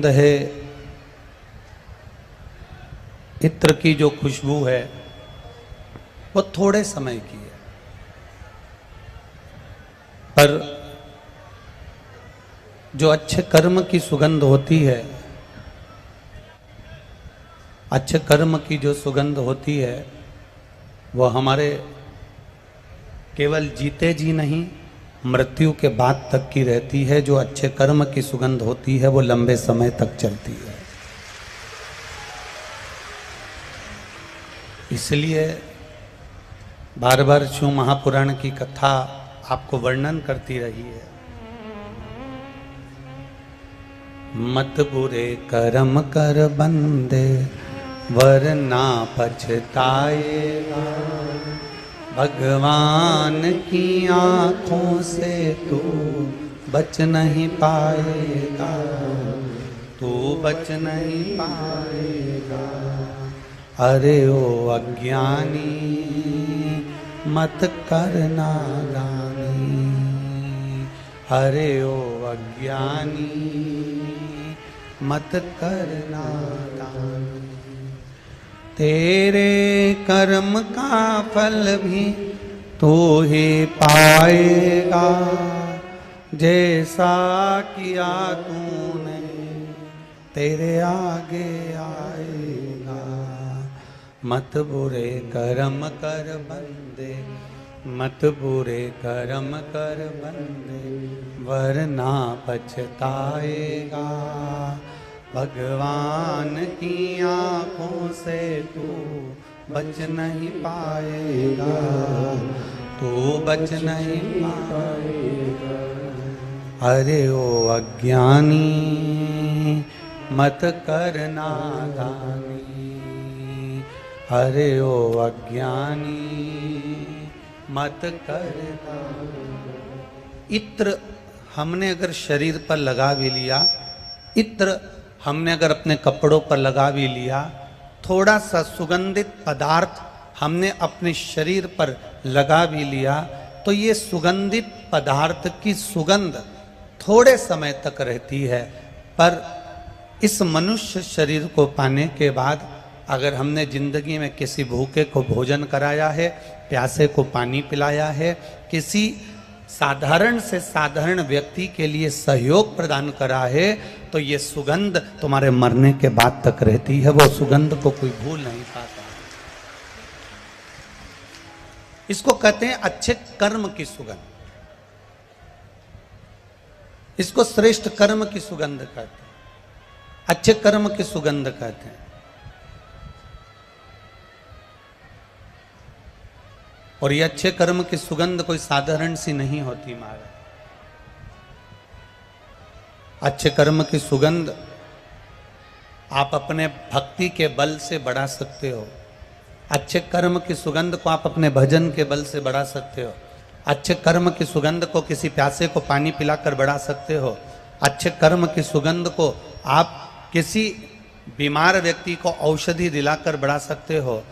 है इत्र की जो खुशबू है वो थोड़े समय की है, पर जो अच्छे कर्म की सुगंध होती है, अच्छे कर्म की जो सुगंध होती है वो हमारे केवल जीते जी नहीं, मृत्यु के बाद तक की रहती है। जो अच्छे कर्म की सुगंध होती है वो लंबे समय तक चलती है। इसलिए बार बार शिव महापुराण की कथा आपको वर्णन करती रही है। मत बुरे कर्म कर बंदे वरना पछताएगा, भगवान की आंखों से तू बच नहीं पाएगा, तू बच नहीं पाएगा। अरे ओ अज्ञानी मत करना दानी, अरे ओ अज्ञानी मत करना दानी। तेरे कर्म का फल भी तू ही पाएगा, जैसा किया तूने तेरे आगे आएगा। मत बुरे कर्म कर बंदे, मत बुरे कर्म कर बंदे वरना पछताएगा, भगवान की आंखों से तू बच नहीं पाएगा, तू बच नहीं पाएगा। अरे ओ अज्ञानी मत करना दानी, अरे ओ अज्ञानी मत करना। इत्र हमने अगर शरीर पर लगा भी लिया, इत्र हमने अगर अपने कपड़ों पर लगा भी लिया, थोड़ा सा सुगंधित पदार्थ हमने अपने शरीर पर लगा भी लिया, तो ये सुगंधित पदार्थ की सुगंध थोड़े समय तक रहती है। पर इस मनुष्य शरीर को पाने के बाद अगर हमने जिंदगी में किसी भूखे को भोजन कराया है, प्यासे को पानी पिलाया है, किसी साधारण से साधारण व्यक्ति के लिए सहयोग प्रदान करा है, तो ये सुगंध तुम्हारे मरने के बाद तक रहती है। वो सुगंध को कोई भूल नहीं पाता। इसको कहते हैं अच्छे कर्म की सुगंध, इसको श्रेष्ठ कर्म की सुगंध कहते हैं, अच्छे कर्म की सुगंध कहते हैं। और ये अच्छे कर्म की सुगंध कोई साधारण सी नहीं होती महाराज। अच्छे कर्म की सुगंध आप अपने भक्ति के बल से बढ़ा सकते हो, अच्छे कर्म की सुगंध को आप अपने भजन के बल से बढ़ा सकते हो, अच्छे कर्म की सुगंध को किसी प्यासे को पानी पिलाकर बढ़ा सकते हो, अच्छे कर्म की सुगंध को आप किसी बीमार व्यक्ति को औषधि दिलाकर बढ़ा सकते हो।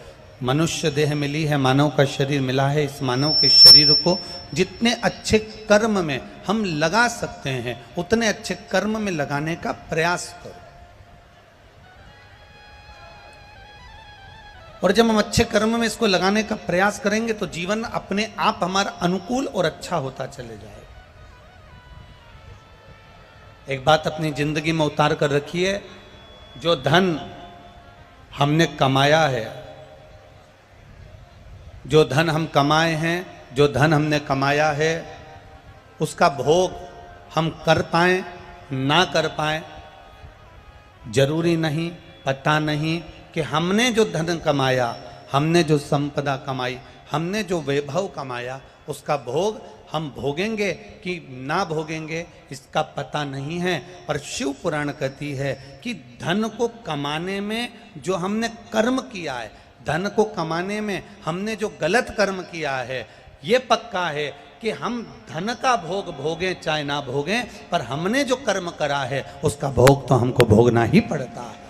मनुष्य देह मिली है, मानव का शरीर मिला है, इस मानव के शरीर को जितने अच्छे कर्म में हम लगा सकते हैं उतने अच्छे कर्म में लगाने का प्रयास करो। और जब हम अच्छे कर्म में इसको लगाने का प्रयास करेंगे तो जीवन अपने आप हमारा अनुकूल और अच्छा होता चले जाएगा। एक बात अपनी जिंदगी में उतार कर रखिए, जो धन हमने कमाया है, जो धन हम कमाए हैं, जो धन हमने कमाया है, उसका भोग हम कर पाएं ना कर पाएं जरूरी नहीं। पता नहीं कि हमने जो धन कमाया, हमने जो संपदा कमाई, हमने जो वैभव कमाया, उसका भोग हम भोगेंगे कि ना भोगेंगे इसका पता नहीं है। पर शिव पुराण कहती है कि धन को कमाने में जो हमने कर्म किया है, धन को कमाने में हमने जो गलत कर्म किया है, ये पक्का है कि हम धन का भोग भोगें चाहे ना भोगें, पर हमने जो कर्म करा है उसका भोग तो हमको भोगना ही पड़ता है।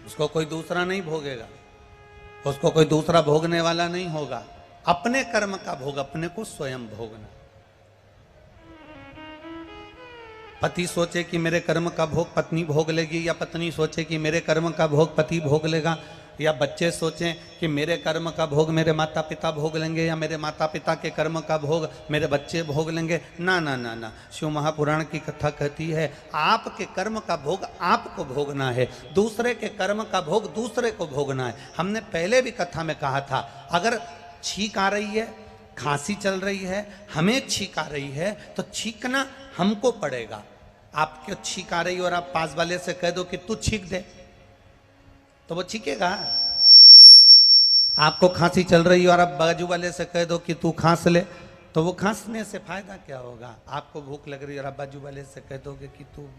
उसको कोई दूसरा नहीं भोगेगा, उसको कोई दूसरा भोगने वाला नहीं होगा। अपने कर्म का भोग अपने को स्वयं भोगना। पति सोचे कि मेरे कर्म का भोग पत्नी भोग लेगी, या पत्नी सोचे कि मेरे कर्म का भोग पति भोग लेगा, या बच्चे सोचें कि मेरे कर्म का भोग मेरे माता पिता भोग लेंगे, या मेरे माता पिता के कर्म का भोग मेरे बच्चे भोग लेंगे। ना ना ना ना, शिव महापुराण की कथा कहती है आपके कर्म का भोग आपको भोगना है, दूसरे के कर्म का भोग दूसरे को भोगना है। हमने पहले भी कथा में कहा था, अगर छींक आ रही है, खांसी चल रही है, हमें छींक आ रही है, तो छींकना हमको पड़ेगा। आपको छींक आ रही और आप पास वाले से कह दो कि तू छींक दे, तो वो छींकेगा। आपको खांसी चल रही है और आप बाजू वाले से कह दो कि तू खांस ले, तो वो खांसने से फायदा क्या होगा। आपको भूख लग रही है और आप बाजू वाले से कह दोगे कि तू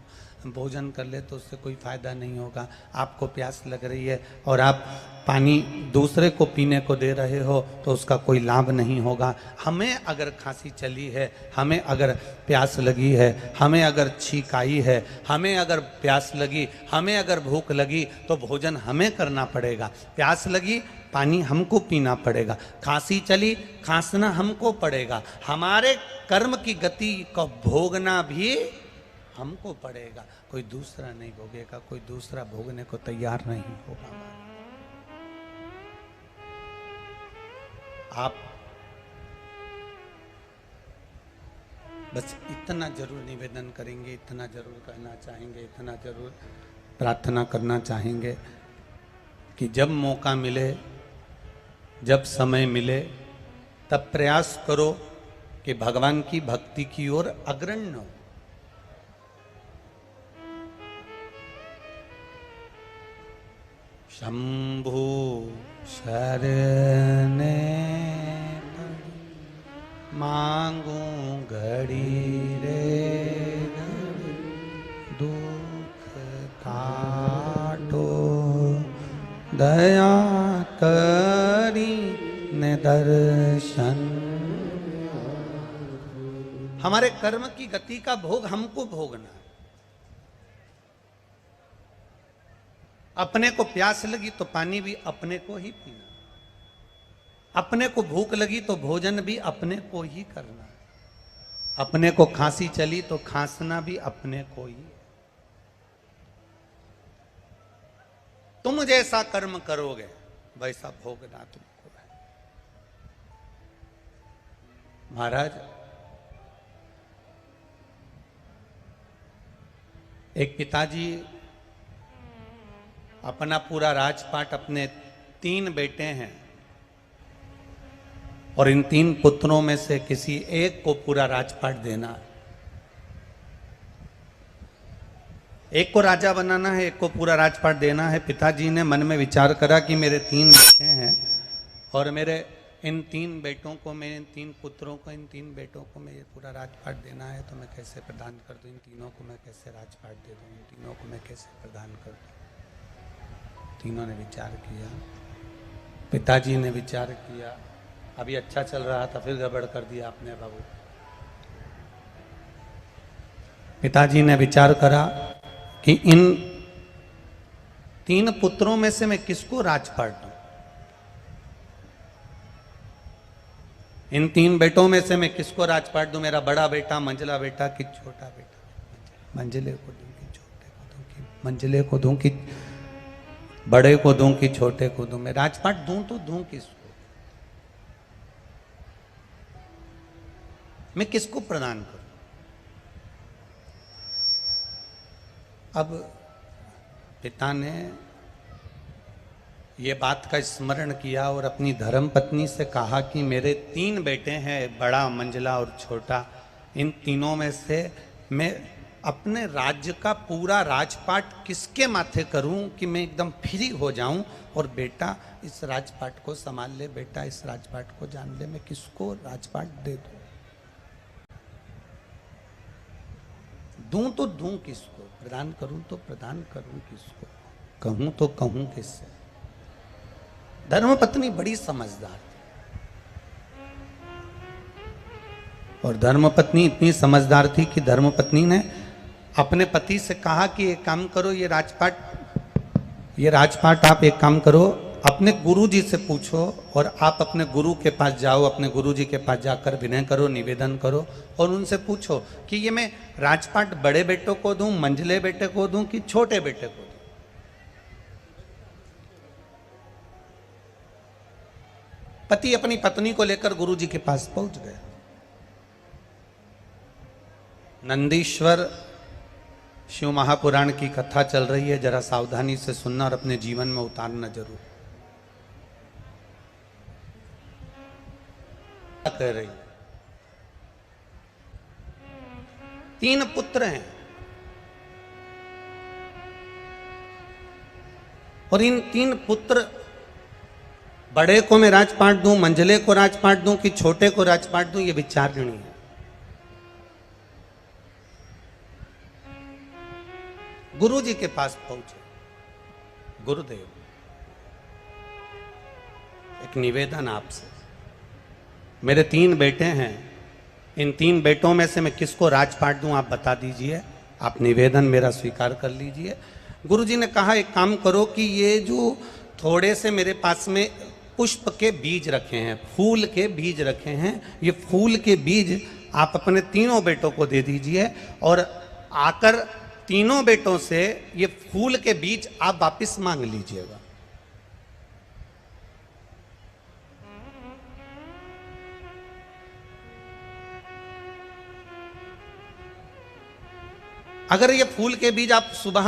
भोजन कर ले, तो उससे कोई फायदा नहीं होगा। आपको प्यास लग रही है और आप पानी दूसरे को पीने को दे रहे हो, तो उसका कोई लाभ नहीं होगा। हमें अगर खांसी चली है, हमें अगर प्यास लगी है, हमें अगर छींक आई है, हमें अगर प्यास लगी, हमें अगर भूख लगी, तो भोजन हमें करना पड़ेगा। प्यास लगी, पानी हमको पीना पड़ेगा। खांसी चली, खांसना हमको पड़ेगा। हमारे कर्म की गति को भोगना भी हमको पड़ेगा, कोई दूसरा नहीं भोगेगा, कोई दूसरा भोगने को तैयार नहीं होगा। आप बस इतना जरूर निवेदन करेंगे, इतना जरूर कहना चाहेंगे, इतना जरूर प्रार्थना करना चाहेंगे कि जब मौका मिले, जब समय मिले, तब प्रयास करो कि भगवान की भक्ति की ओर अग्रणी हो। शंभु शरणे मांगू घड़ी रे दुख काटो, दया करी ने दर्शन। हमारे कर्म की गति का भोग हमको भोगना। अपने को प्यास लगी तो पानी भी अपने को ही पीना, अपने को भूख लगी तो भोजन भी अपने को ही करना, अपने को खांसी चली तो खांसना भी अपने को ही। तुम जैसा कर्म करोगे वैसा भोगना तुमको है। महाराज, एक पिताजी अपना पूरा राजपाट, अपने 3 बेटे हैं और इन 3 पुत्रों में से किसी एक को पूरा राजपाट देना है। एक को राजा बनाना है, एक को पूरा राजपाट देना है। पिताजी ने मन में विचार करा कि मेरे 3 बेटे हैं और मेरे इन 3 बेटों को, मैं इन 3 पुत्रों को, इन 3 बेटों को मैं ये पूरा राजपाट देना है, तो मैं कैसे प्रदान कर दूं? इन तीनों को मैं कैसे राजपाट दे दूं? इन तीनों को मैं कैसे प्रदान कर दूं? तीनों ने विचार किया, पिताजी ने विचार किया। अभी अच्छा चल रहा था, फिर गड़बड़ कर दिया आपने बाबू। पिताजी ने विचार करा कि इन 3 पुत्रों में से मैं किसको राजपाट दूं? इन 3 बेटों में से मैं किसको राजपाट दूं? मेरा बड़ा बेटा, मंझला बेटा कि छोटा बेटा? मंझले को दूं कि छोटे को दूं? कि मंझले को दूं कि बड़े को दूं कि छोटे को दूं? मैं राजपाट दूं तो दूं किसको? मैं किसको प्रदान करूं? अब पिता ने ये बात का स्मरण किया और अपनी धर्म पत्नी से कहा कि मेरे 3 बेटे हैं, बड़ा, मंझला और छोटा। इन तीनों में से मैं अपने राज्य का पूरा राजपाट किसके माथे करूं कि मैं एकदम फ्री हो जाऊं और बेटा इस राजपाट को संभाल ले, बेटा इस राजपाट को जान ले। मैं किसको राजपाट दे दूं? दूं तो दूं किसको? प्रदान करूं तो प्रदान करूं किसको? कहूं तो कहूं किससे? धर्मपत्नी बड़ी समझदार थी और धर्मपत्नी इतनी समझदार थी कि धर्मपत्नी ने अपने पति से कहा कि एक काम करो, ये राजपाट आप एक काम करो, अपने गुरु जी से पूछो और आप अपने गुरु के पास जाओ, अपने गुरु जी के पास जाकर विनय करो, निवेदन करो और उनसे पूछो कि ये मैं राजपाट बड़े बेटों को दूं, मंझले बेटे को दूं कि छोटे बेटे को दूं। पति अपनी पत्नी को लेकर गुरु जी के पास पहुंच गए। नंदीश्वर शिव महापुराण की कथा चल रही है, जरा सावधानी से सुनना और अपने जीवन में उतारना जरूर। कह रही 3 पुत्र हैं और इन 3 पुत्र, बड़े को मैं राजपाट दूं, मंझले को राजपाट दूं कि छोटे को राजपाट दूं, ये विचारणी है। गुरु जी के पास पहुंचे। गुरुदेव, एक निवेदन आपसे, मेरे 3 बेटे हैं, इन 3 बेटों में से मैं किसको राजपाट दूं आप बता दीजिए, आप निवेदन मेरा स्वीकार कर लीजिए। गुरु जी ने कहा एक काम करो कि ये जो थोड़े से मेरे पास में पुष्प के बीज रखे हैं, फूल के बीज रखे हैं, ये फूल के बीज आप अपने 3 बेटों को दे दीजिए और आकर 3 बेटों से ये फूल के बीज आप वापिस मांग लीजिएगा। अगर ये फूल के बीज आप सुबह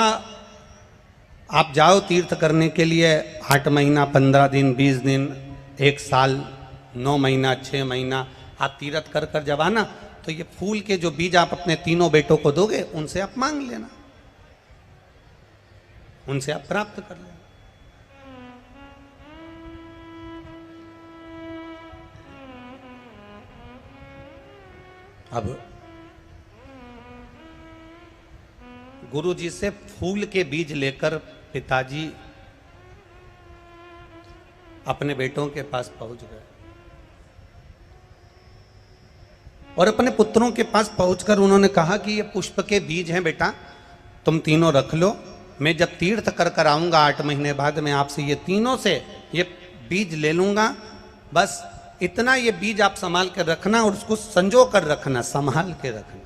आप जाओ तीर्थ करने के लिए, 8 महीना, 15 दिन, 20 दिन, 1 साल, 9 महीना, 6 महीना आप तीर्थ कर कर जब आना, तो ये फूल के जो बीज आप अपने 3 बेटों को दोगे, उनसे आप मांग लेना, उनसे आप प्राप्त कर लेना। अब गुरु जी से फूल के बीज लेकर पिताजी अपने बेटों के पास पहुंच गए और अपने पुत्रों के पास पहुंचकर उन्होंने कहा कि ये पुष्प के बीज हैं बेटा, तुम तीनों रख लो, मैं जब तीर्थ कर कर आऊंगा 8 महीने बाद, मैं आपसे ये तीनों से ये बीज ले लूंगा, बस इतना ये बीज आप संभाल कर रखना और उसको संजो कर रखना, संभाल के रखना।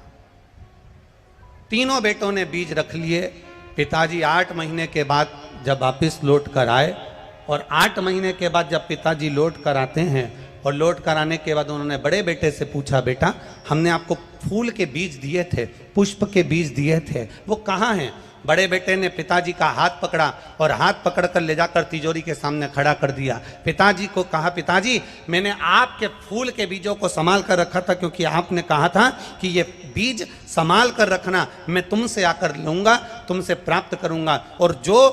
तीनों बेटों ने बीज रख लिए। पिताजी 8 महीने के बाद जब वापिस लौट कर आए और 8 महीने के बाद जब पिताजी लौट कर आते हैं और लौट कर आने के बाद उन्होंने बड़े बेटे से पूछा, बेटा हमने आपको फूल के बीज दिए थे, पुष्प के बीज दिए थे, वो कहाँ हैं? बड़े बेटे ने पिताजी का हाथ पकड़ा और हाथ पकड़कर ले जाकर तिजोरी के सामने खड़ा कर दिया। पिताजी को कहा, पिताजी मैंने आपके फूल के बीजों को संभाल कर रखा था, क्योंकि आपने कहा था कि ये बीज संभाल कर रखना, मैं तुमसे आकर लूँगा, तुमसे प्राप्त करूँगा। और जो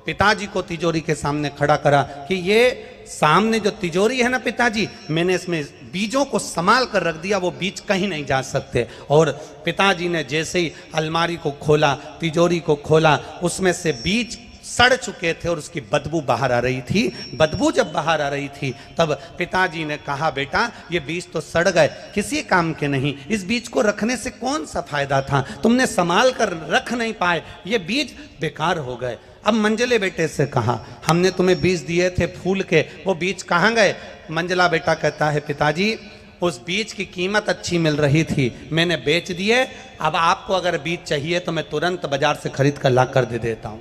पिताजी को तिजोरी के सामने खड़ा करा कि ये सामने जो तिजोरी है ना पिताजी, मैंने इसमें बीजों को संभाल कर रख दिया, वो बीज कहीं नहीं जा सकते। और पिताजी ने जैसे ही अलमारी को खोला, तिजोरी को खोला, उसमें से बीज सड़ चुके थे और उसकी बदबू बाहर आ रही थी। बदबू जब बाहर आ रही थी तब पिताजी ने कहा, बेटा ये बीज तो सड़ गए, किसी काम के नहीं, इस बीज को रखने से कौन सा फायदा था, तुमने संभाल कर रख नहीं पाए, ये बीज बेकार हो गए। अब मंझले बेटे से कहा, हमने तुम्हें बीज दिए थे फूल के, वो बीज कहाँ गए? मंझला बेटा कहता है, पिताजी उस बीज की कीमत अच्छी मिल रही थी, मैंने बेच दिए, अब आपको अगर बीज चाहिए तो मैं तुरंत बाजार से खरीद कर ला कर दे देता हूं।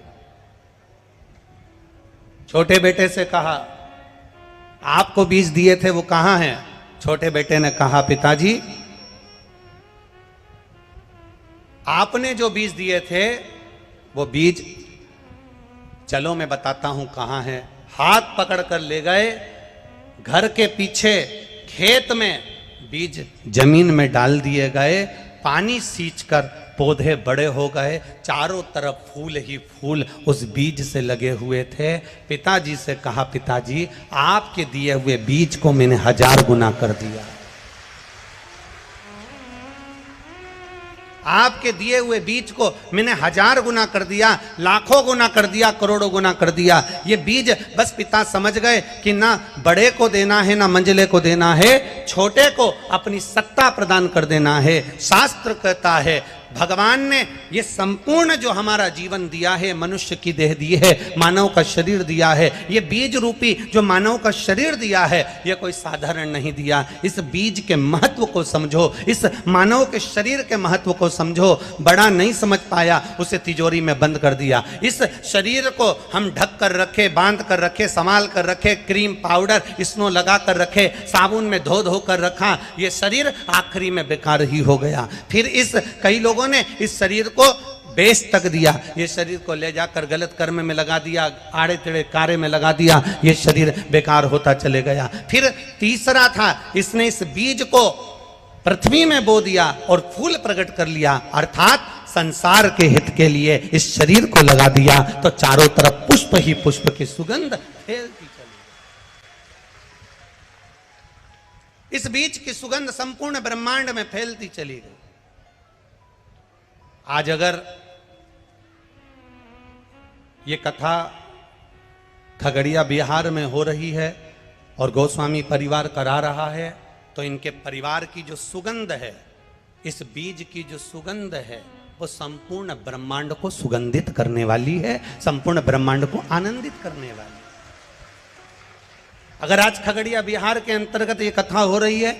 छोटे बेटे से कहा, आपको बीज दिए थे वो कहाँ हैं? छोटे बेटे ने कहा, पिताजी आपने जो बीज दिए थे वो बीज, चलो मैं बताता हूं कहाँ है। हाथ पकड़ कर ले गए, घर के पीछे खेत में बीज जमीन में डाल दिए गए, पानी सींचकर पौधे बड़े हो गए, चारों तरफ फूल ही फूल उस बीज से लगे हुए थे। पिताजी से कहा, पिताजी आपके दिए हुए बीज को मैंने 1000 गुना कर दिया, आपके दिए हुए बीज को मैंने 1000 गुना कर दिया, लाखों गुना कर दिया, करोड़ों गुना कर दिया। ये बीज बस पिता समझ गए कि ना बड़े को देना है ना मंझले को देना है, छोटे को अपनी सत्ता प्रदान कर देना है। शास्त्र कहता है भगवान ने ये संपूर्ण जो हमारा जीवन दिया है, मनुष्य की देह दी है, मानव का शरीर दिया है, ये बीज रूपी जो मानव का शरीर दिया है, ये कोई साधारण नहीं दिया। इस बीज के महत्व को समझो, इस मानव के शरीर के महत्व को समझो। बड़ा नहीं समझ पाया, उसे तिजोरी में बंद कर दिया। इस शरीर को हम ढक कर रखे, बांध कर रखे, संभाल कर रखे, क्रीम पाउडर स्नो लगा कर रखे, साबुन में धो धो कर रखा। ये शरीर आखिरी में बेकार ही हो गया। फिर इस कई लोगों ने इस शरीर को बेच तक दिया। ये शरीर को ले जाकर गलत कर्म में लगा दिया, आड़े टेढ़े कार्य में लगा दिया, ये शरीर बेकार होता चले गया। फिर तीसरा था, इसने इस बीज को पृथ्वी में बो दिया और फूल प्रकट कर लिया, अर्थात संसार के हित के लिए इस शरीर को लगा दिया। तो चारों तरफ पुष्प ही पुष्प की सुगंध फैलती चली। इस बीज की सुगंध संपूर्ण ब्रह्मांड में फैलती चली गई। आज अगर ये कथा खगड़िया बिहार में हो रही है और गोस्वामी परिवार करा रहा है, तो इनके परिवार की जो सुगंध है, इस बीज की जो सुगंध है, वो संपूर्ण ब्रह्मांड को सुगंधित करने वाली है, संपूर्ण ब्रह्मांड को आनंदित करने वाली है। अगर आज खगड़िया बिहार के अंतर्गत ये कथा हो रही है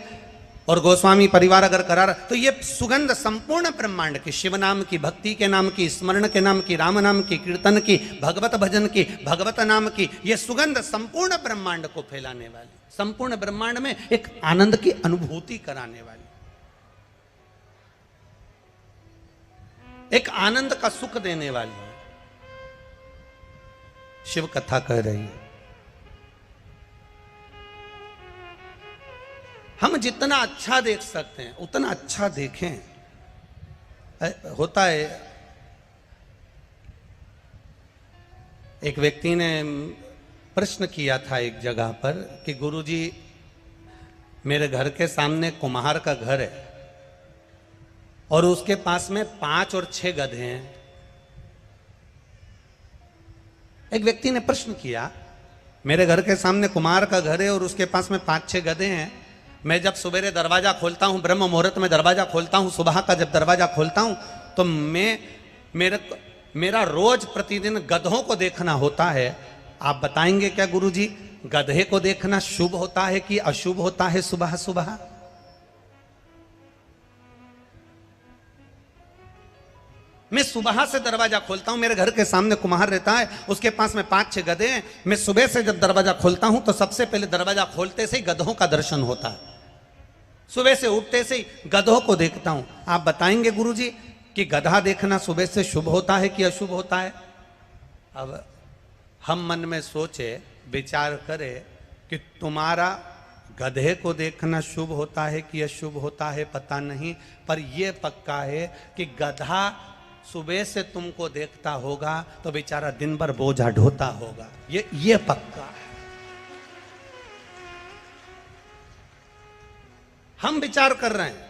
और गोस्वामी परिवार अगर करा रहा, तो ये सुगंध संपूर्ण ब्रह्मांड की, शिव नाम की, भक्ति के नाम की, स्मरण के नाम की, राम नाम की, कीर्तन की, भगवत भजन की, भगवत नाम की, ये सुगंध संपूर्ण ब्रह्मांड को फैलाने वाली, संपूर्ण ब्रह्मांड में एक आनंद की अनुभूति कराने वाली, एक आनंद का सुख देने वाली है। शिव कथा कह रही है। हम जितना अच्छा देख सकते हैं उतना अच्छा देखें। होता है, एक व्यक्ति ने प्रश्न किया था एक जगह पर कि गुरुजी, मेरे घर के सामने कुम्हार का घर है और उसके पास में 5 और 6 गधे हैं। एक व्यक्ति ने प्रश्न किया, मेरे घर के सामने कुम्हार का घर है और उसके पास में 5-6 गधे हैं, मैं जब सवेरे दरवाजा खोलता हूं, ब्रह्म मुहूर्त में दरवाजा खोलता हूं, सुबह का जब दरवाजा खोलता हूं, तो मेरा रोज प्रतिदिन गधों को देखना होता है। आप बताएंगे क्या गुरुजी, गधे को देखना शुभ होता है कि अशुभ होता है सुबह सुबह? मैं सुबह से दरवाजा खोलता हूं, मेरे घर के सामने कुम्हार रहता है, उसके पास में 5-6 गधे हैं। मैं सुबह से जब दरवाजा खोलता हूं तो सबसे पहले दरवाजा खोलते से ही गधों का दर्शन होता है। सुबह से उठते से ही गधों को देखता हूं। आप बताएंगे गुरुजी कि गधा देखना सुबह से शुभ होता है कि अशुभ होता है? अब हम मन में सोचे, विचार करें कि तुम्हारा गधे को देखना शुभ होता है कि अशुभ होता है पता नहीं, पर यह पक्का है कि गधा सुबह से तुमको देखता होगा तो बेचारा दिन भर बोझा ढोता होगा। ये पक्का है। हम विचार कर रहे हैं,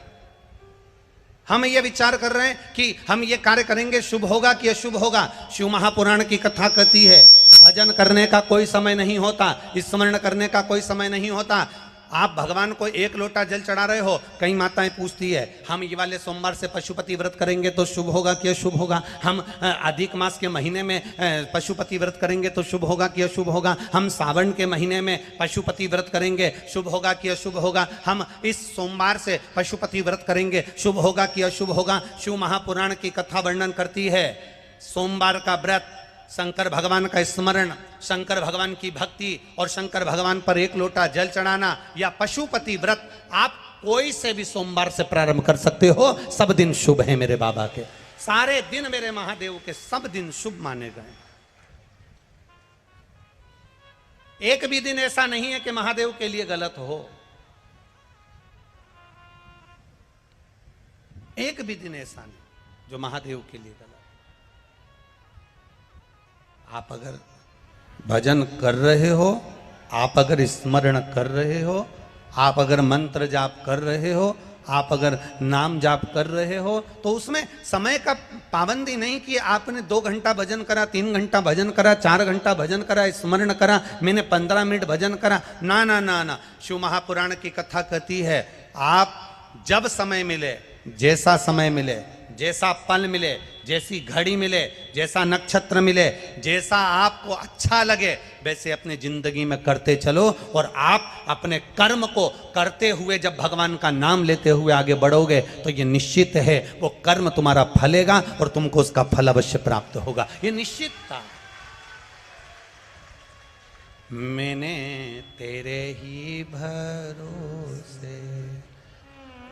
हम ये विचार कर रहे हैं कि हम ये कार्य करेंगे, शुभ होगा कि अशुभ होगा। शिव महापुराण की कथा कहती है, भजन करने का कोई समय नहीं होता, स्मरण करने का कोई समय नहीं होता। आप भगवान को 1 लोटा जल चढ़ा रहे हो, कई माताएं पूछती है, हम ये वाले सोमवार से पशुपति व्रत करेंगे तो शुभ होगा कि अशुभ होगा? हम अधिक मास के महीने में पशुपति व्रत करेंगे तो शुभ होगा कि अशुभ होगा? हम सावन के महीने में पशुपति व्रत करेंगे, शुभ होगा कि अशुभ होगा? हम इस सोमवार से पशुपति व्रत करेंगे, शुभ होगा कि अशुभ होगा? शिव महापुराण की कथा वर्णन करती है, सोमवार का व्रत, शंकर भगवान का स्मरण, शंकर भगवान की भक्ति और शंकर भगवान पर 1 लोटा जल चढ़ाना या पशुपति व्रत, आप कोई से भी सोमवार से प्रारंभ कर सकते हो। सब दिन शुभ है मेरे बाबा के, सारे दिन मेरे महादेव के सब दिन शुभ माने गए। एक भी दिन ऐसा नहीं है कि महादेव के लिए गलत हो, एक भी दिन ऐसा नहीं जो महादेव के लिए गलत। आप अगर भजन कर रहे हो, आप अगर स्मरण कर रहे हो, आप अगर मंत्र जाप कर रहे हो, आप अगर नाम जाप कर रहे हो, तो उसमें समय का पाबंदी नहीं कि आपने 2 घंटा भजन करा, 3 घंटा भजन करा, 4 घंटा भजन करा, स्मरण करा, मैंने 15 मिनट भजन करा। ना ना ना ना, शिव महापुराण की कथा कहती है, आप जब समय मिले, जैसा समय मिले, जैसा पल मिले, जैसी घड़ी मिले, जैसा नक्षत्र मिले, जैसा आपको अच्छा लगे वैसे अपने जिंदगी में करते चलो। और आप अपने कर्म को करते हुए जब भगवान का नाम लेते हुए आगे बढ़ोगे तो ये निश्चित है वो कर्म तुम्हारा फलेगा और तुमको उसका फल अवश्य प्राप्त होगा, ये निश्चित था। मैंने तेरे ही भरोसे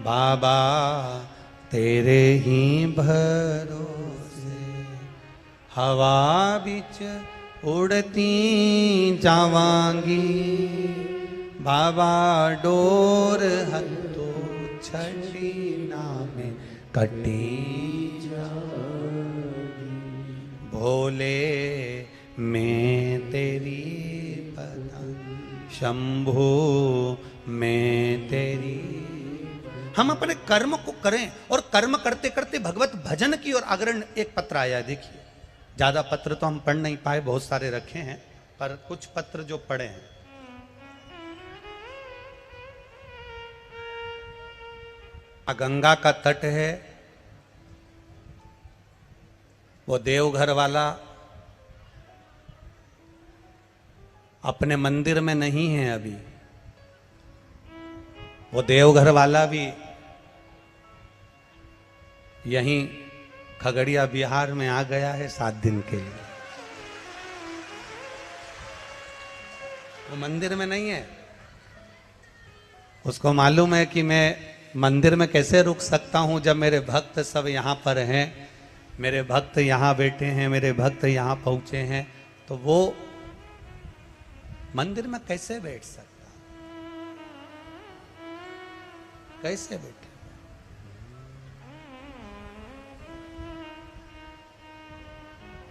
बाबा, तेरे ही भरोसे हवा बिच उड़ती जावांगी बाबा, डोर हथो छड़ी नामे कटी जावांगी। भोले मैं तेरी शंभो मैं तेरी। हम अपने कर्म को करें और कर्म करते करते भगवत भजन की ओर अग्रणी। एक पत्र आया, देखिए, ज्यादा पत्र तो हम पढ़ नहीं पाए, बहुत सारे रखे हैं, पर कुछ पत्र जो पढ़े हैं। गंगा का तट है, वो देवघर वाला अपने मंदिर में नहीं है अभी, वो देवघर वाला भी यहीं खगड़िया बिहार में आ गया है 7 दिन के लिए। वो मंदिर में नहीं है, उसको मालूम है कि मैं मंदिर में कैसे रुक सकता हूं जब मेरे भक्त सब यहां पर हैं, मेरे भक्त यहां बैठे हैं, मेरे भक्त यहां पहुंचे हैं, तो वो मंदिर में कैसे बैठ सकता, कैसे बैठे।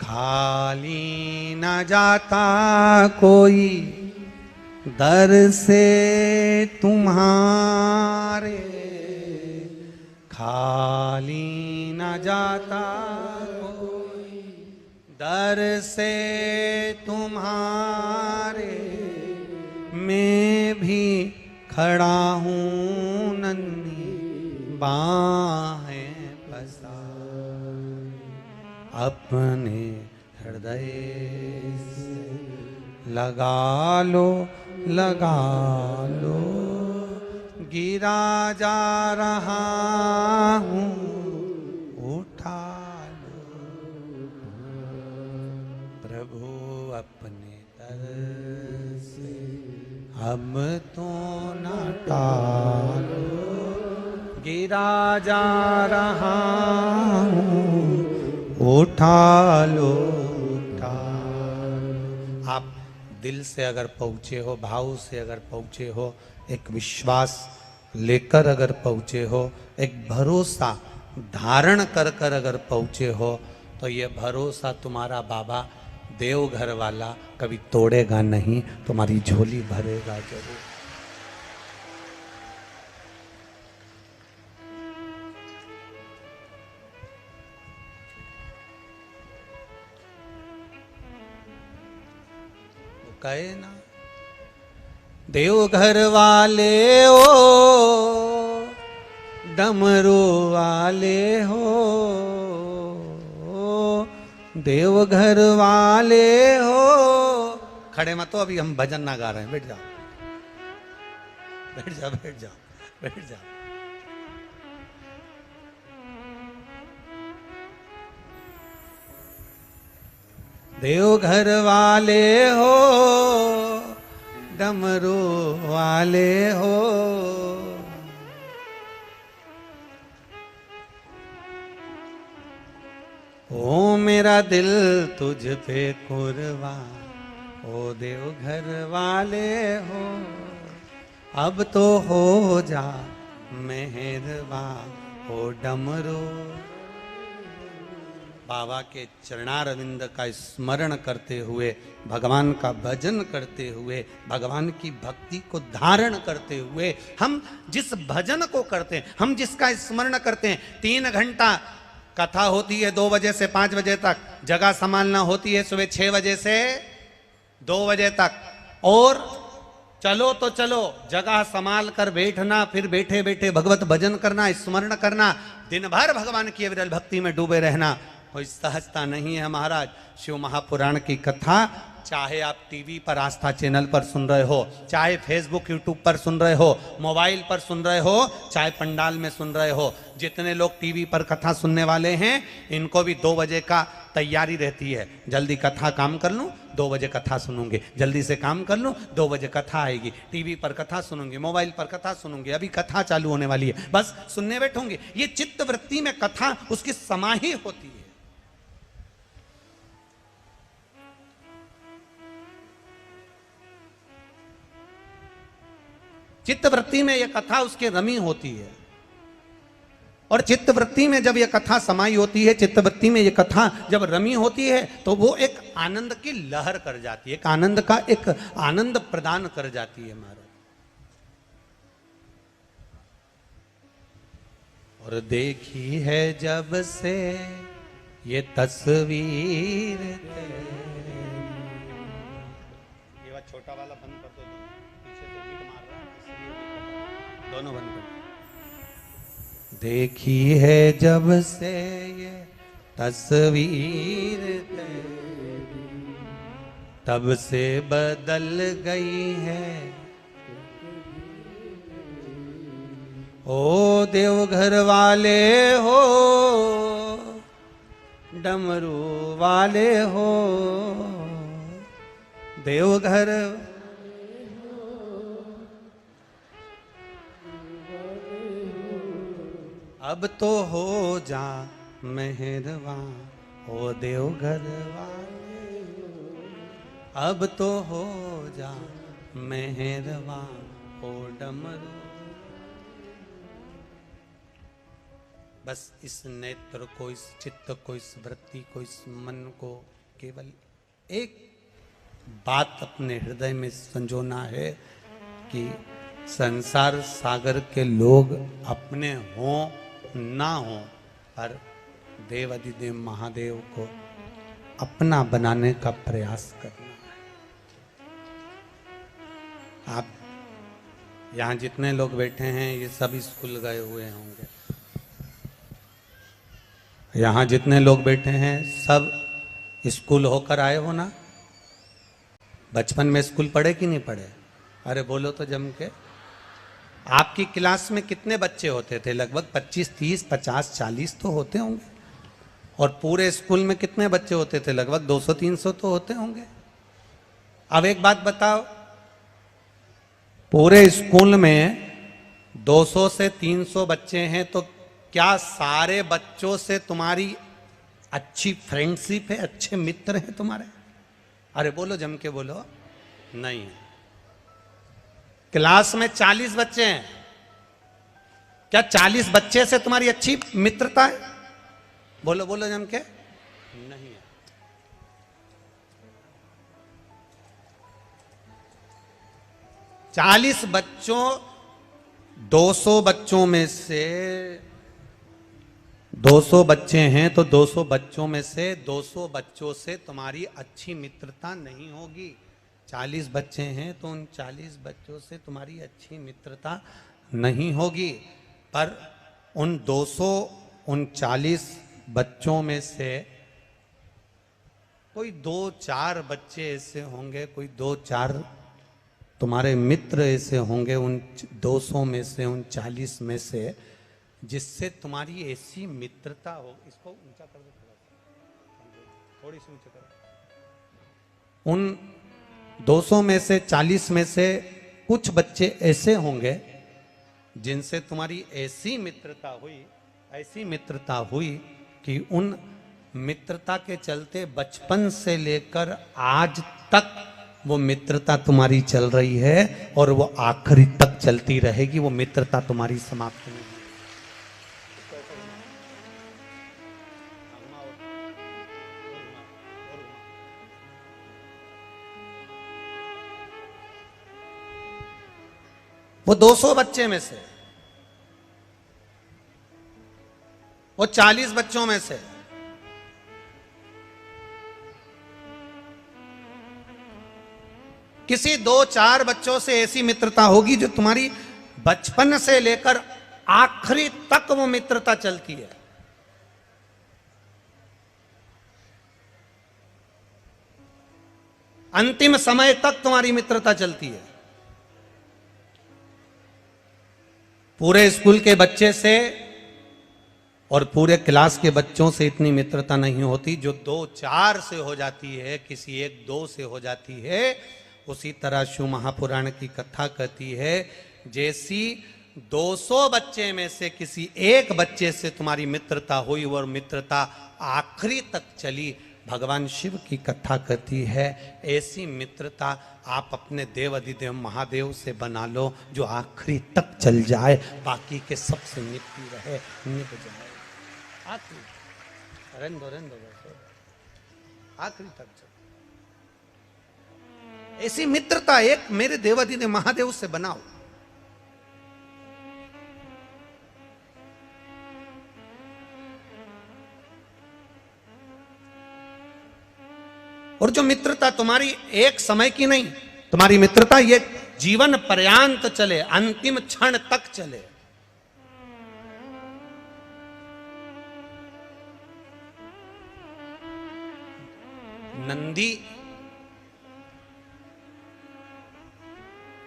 खाली न जाता कोई दर से तुम्हारे, खाली न जाता कोई दर से तुम्हारे, मैं भी खड़ा हूँ नन्ही बाहें पसार, अपने हृदय से लगा लो, लगा लो, गिरा जा रहा हूँ उठा लो, प्रभु अपने दर से अब तो न टालो, गिरा जा रहा हूँ उठा लो, उठा लो। आप दिल से अगर पहुँचे हो, भाव से अगर पहुँचे हो, एक विश्वास लेकर अगर पहुँचे हो, एक भरोसा धारण कर कर अगर पहुँचे हो, तो ये भरोसा तुम्हारा बाबा देवघर वाला कभी तोड़ेगा नहीं, तुम्हारी झोली भरेगा जरूर। वो कहे ना, देवघर वाले ओ डमरू वाले हो, देवघर वाले हो। खड़े मत हो, अभी हम भजन ना गा रहे हैं, बैठ जाओ, बैठ जाओ, बैठ जाओ, बैठ जाओ। देवघर वाले हो डमरू वाले हो, ओ मेरा दिल तुझ पे कुर्बान, ओ देवघर वाले हो, अब तो हो जा मेहरबान, ओ डमरू। बाबा के चरणारविंद का स्मरण करते हुए, भगवान का भजन करते हुए, भगवान की भक्ति को धारण करते हुए, हम जिस भजन को करते हैं, हम जिसका स्मरण करते हैं, 3 घंटा कथा होती है 2 बजे से 5 बजे तक, जगह संभालना होती है सुबह 6 बजे से 2 बजे तक, और चलो तो चलो, जगह संभाल कर बैठना, फिर बैठे बैठे भगवत भजन करना, स्मरण करना, दिन भर भगवान की विरल भक्ति में डूबे रहना कोई सहजता नहीं है महाराज। शिव महापुराण की कथा चाहे आप टीवी पर आस्था चैनल पर सुन रहे हो, चाहे फेसबुक यूट्यूब पर सुन रहे हो, मोबाइल पर सुन रहे हो, चाहे पंडाल में सुन रहे हो, जितने लोग टीवी पर कथा सुनने वाले हैं इनको भी 2 बजे का तैयारी रहती है। जल्दी कथा काम कर लूँ, 2 बजे कथा सुनूंगी, जल्दी से काम कर लूँ, 2 बजे कथा आएगी, टीवी पर कथा सुनूंगी, मोबाइल पर कथा सुनूंगी, अभी कथा चालू होने वाली है, बस सुनने बैठूंगी। ये चित्त वृत्ति में कथा उसकी समाही होती है। चित्तवृत्ति में यह कथा उसके रमी होती है, और चित्तवृत्ति में जब यह कथा समाई होती है, चित्तवृत्ति में यह कथा जब रमी होती है तो वो एक आनंद की लहर कर जाती है, एक आनंद का एक आनंद प्रदान कर जाती है महाराज। और देखी है जब से ये तस्वीर, ये छोटा वाला बंद कर दो, पीछे से बीट मार रहा है इसलिए दोनों बंद कर। देखी है जब से ये तस्वीर तब से बदल गई है, ओ देवघर वाले हो, डमरू वाले हो, देवघर अब तो हो जा मेहरबान, हो देवघर वाले, अब तो हो जा मेहरबान, हो डमरू। बस इस नेत्र को, इस चित्त को, इस वृत्ति को, इस मन को केवल एक बात अपने हृदय में संजोना है कि संसार सागर के लोग अपने हों ना हों, पर देव अधिदेव महादेव को अपना बनाने का प्रयास करना है। आप यहाँ जितने लोग बैठे हैं ये सब स्कूल गए हुए होंगे, यहाँ जितने लोग बैठे हैं सब स्कूल होकर आए हो ना? बचपन में स्कूल पढ़े कि नहीं पढ़े? अरे बोलो तो जम के। आपकी क्लास में कितने बच्चे होते थे? लगभग 25, 30, 50, 40 तो होते होंगे। और पूरे स्कूल में कितने बच्चे होते थे? लगभग 200, 300 तो होते होंगे। अब एक बात बताओ, पूरे स्कूल में 200 से 300 बच्चे हैं तो क्या सारे बच्चों से तुम्हारी अच्छी फ्रेंडशिप है, अच्छे मित्र हैं तुम्हारे? अरे बोलो, जम के बोलो। नहीं है। क्लास में 40 बच्चे हैं, क्या 40 बच्चे से तुम्हारी अच्छी मित्रता है? बोलो बोलो जम के। नहीं है। चालीस बच्चों 200 बच्चों में से 200 बच्चे हैं तो 200 बच्चों में से 200 बच्चों से तुम्हारी अच्छी मित्रता नहीं होगी। 40 बच्चे हैं तो उन 40 बच्चों से तुम्हारी अच्छी मित्रता नहीं होगी। पर उन 239 बच्चों में से कोई 2-4 बच्चे ऐसे होंगे, कोई 2-4 तुम्हारे मित्र ऐसे होंगे उन 200 में से, उन 40 में से, जिससे तुम्हारी ऐसी मित्रता हो। इसको ऊंचा कर दो, थोड़ी सी ऊंचा करो। उन 200 में से 40 में से कुछ बच्चे ऐसे होंगे जिनसे तुम्हारी ऐसी मित्रता हुई कि उन मित्रता के चलते बचपन से लेकर आज तक वो मित्रता तुम्हारी चल रही है और वो आखिरी तक चलती रहेगी। वो मित्रता तुम्हारी समाप्त नहीं। वो 200 बच्चे में से, वो 40 बच्चों में से किसी 2-4 बच्चों से ऐसी मित्रता होगी जो तुम्हारी बचपन से लेकर आखिरी तक वो मित्रता चलती है। अंतिम समय तक तुम्हारी मित्रता चलती है। पूरे स्कूल के बच्चे से और पूरे क्लास के बच्चों से इतनी मित्रता नहीं होती जो 2-4 से हो जाती है, किसी 1-2 से हो जाती है। उसी तरह शिव महापुराण की कथा कहती है, जैसी 200 बच्चे में से किसी एक बच्चे से तुम्हारी मित्रता हुई और मित्रता आखिरी तक चली, भगवान शिव की कथा कहती है ऐसी मित्रता आप अपने देव अधिदेव महादेव से बना लो जो आखिरी तक चल जाए, बाकी के सबसे निपटी रहे, निप जाए आखिरी, रहने दो आखिरी तक चल। ऐसी मित्रता एक मेरे देव अधिदेव महादेव से बनाओ। और जो मित्रता तुम्हारी एक समय की नहीं, तुम्हारी मित्रता ये जीवन पर्यांत चले, अंतिम क्षण तक चले। नंदी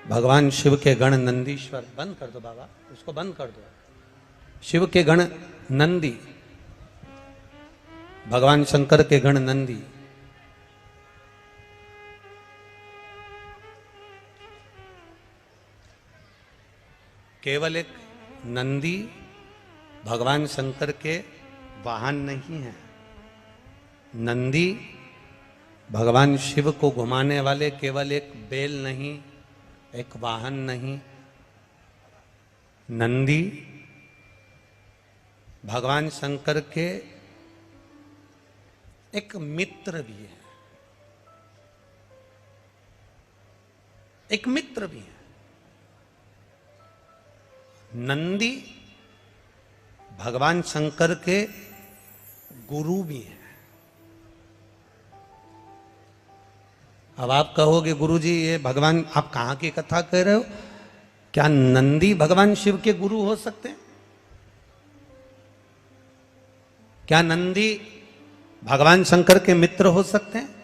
भगवान शिव के गण नंदीश्वर, बंद कर दो बाबा, उसको बंद कर दो। शिव के गण नंदी, भगवान शंकर के गण नंदी। केवल एक नंदी भगवान शंकर के वाहन नहीं है। नंदी भगवान शिव को घुमाने वाले केवल एक बैल नहीं, एक वाहन नहीं। नंदी भगवान शंकर के एक मित्र भी है, एक मित्र भी है। नंदी भगवान शंकर के गुरु भी हैं। अब आप कहोगे गुरुजी ये भगवान, आप कहां की कथा कह रहे हो? क्या नंदी भगवान शिव के गुरु हो सकते हैं? क्या नंदी भगवान शंकर के मित्र हो सकते हैं?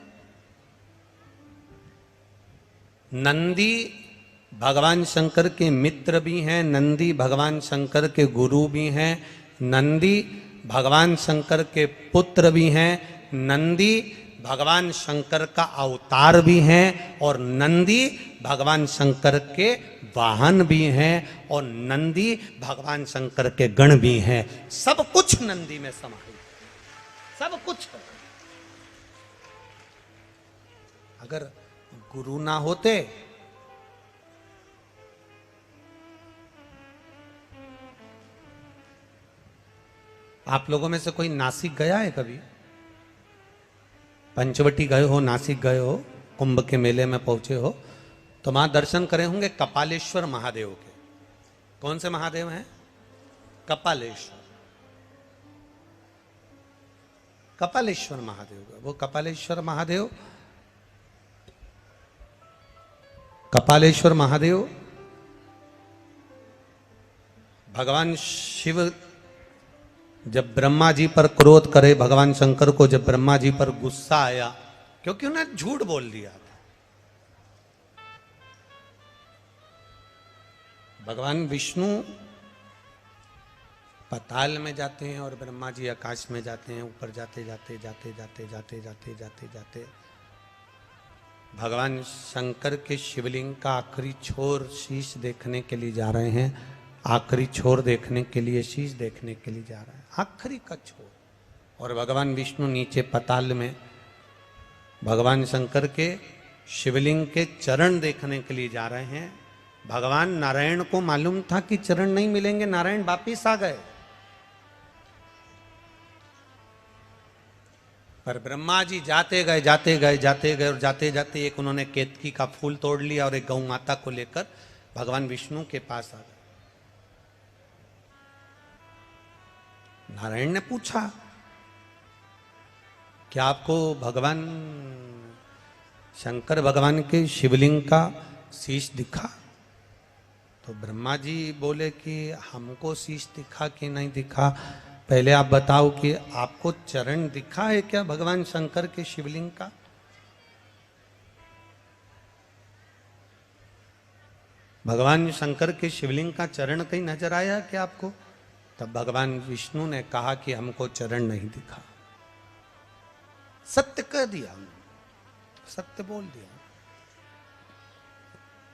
नंदी भगवान शंकर के मित्र भी हैं, नंदी भगवान शंकर के गुरु भी हैं, नंदी भगवान शंकर के पुत्र भी हैं, नंदी भगवान शंकर का अवतार भी हैं, और नंदी भगवान शंकर के वाहन भी हैं, और नंदी भगवान शंकर के गण भी हैं। सब कुछ नंदी में समाहित, सब कुछ। अगर गुरु ना होते आप लोगों में से कोई नासिक गया है कभी? पंचवटी गए हो, नासिक गए हो, कुंभ के मेले में पहुंचे हो तो वहां दर्शन करे होंगे कपालेश्वर महादेव के। कौन से महादेव हैं? कपालेश्वर, कपालेश्वर महादेव। वो कपालेश्वर महादेव, कपालेश्वर महादेव भगवान शिव जब ब्रह्मा जी पर क्रोध करे, भगवान शंकर को जब ब्रह्मा जी पर गुस्सा आया क्योंकि उन्हें झूठ बोल दिया था, भगवान विष्णु पाताल में जाते हैं और ब्रह्मा जी आकाश में जाते हैं। ऊपर जाते जाते जाते जाते जाते जाते जाते जाते भगवान शंकर के शिवलिंग का आखिरी छोर शीश देखने के लिए जा रहे हैं, आखिरी छोर देखने के लिए, शीश देखने के लिए जा रहा है, आखिरी का छोर। और भगवान विष्णु नीचे पाताल में भगवान शंकर के शिवलिंग के चरण देखने के लिए जा रहे हैं। भगवान नारायण को मालूम था कि चरण नहीं मिलेंगे, नारायण वापिस आ गए, पर ब्रह्मा जी जाते गए जाते गए जाते गए और जाते जाते एक उन्होंने केतकी का फूल तोड़ लिया और एक गौ माता को लेकर भगवान विष्णु के पास आ गए। नारायण ने पूछा कि आपको भगवान शंकर भगवान के शिवलिंग का शीश दिखा? तो ब्रह्मा जी बोले कि हमको शीश दिखा कि नहीं दिखा, पहले आप बताओ कि आपको चरण दिखा है क्या भगवान शंकर के शिवलिंग का? भगवान शंकर के शिवलिंग का चरण कहीं नजर आया क्या आपको? तब भगवान विष्णु ने कहा कि हमको चरण नहीं दिखा। सत्य कह दिया, सत्य बोल दिया।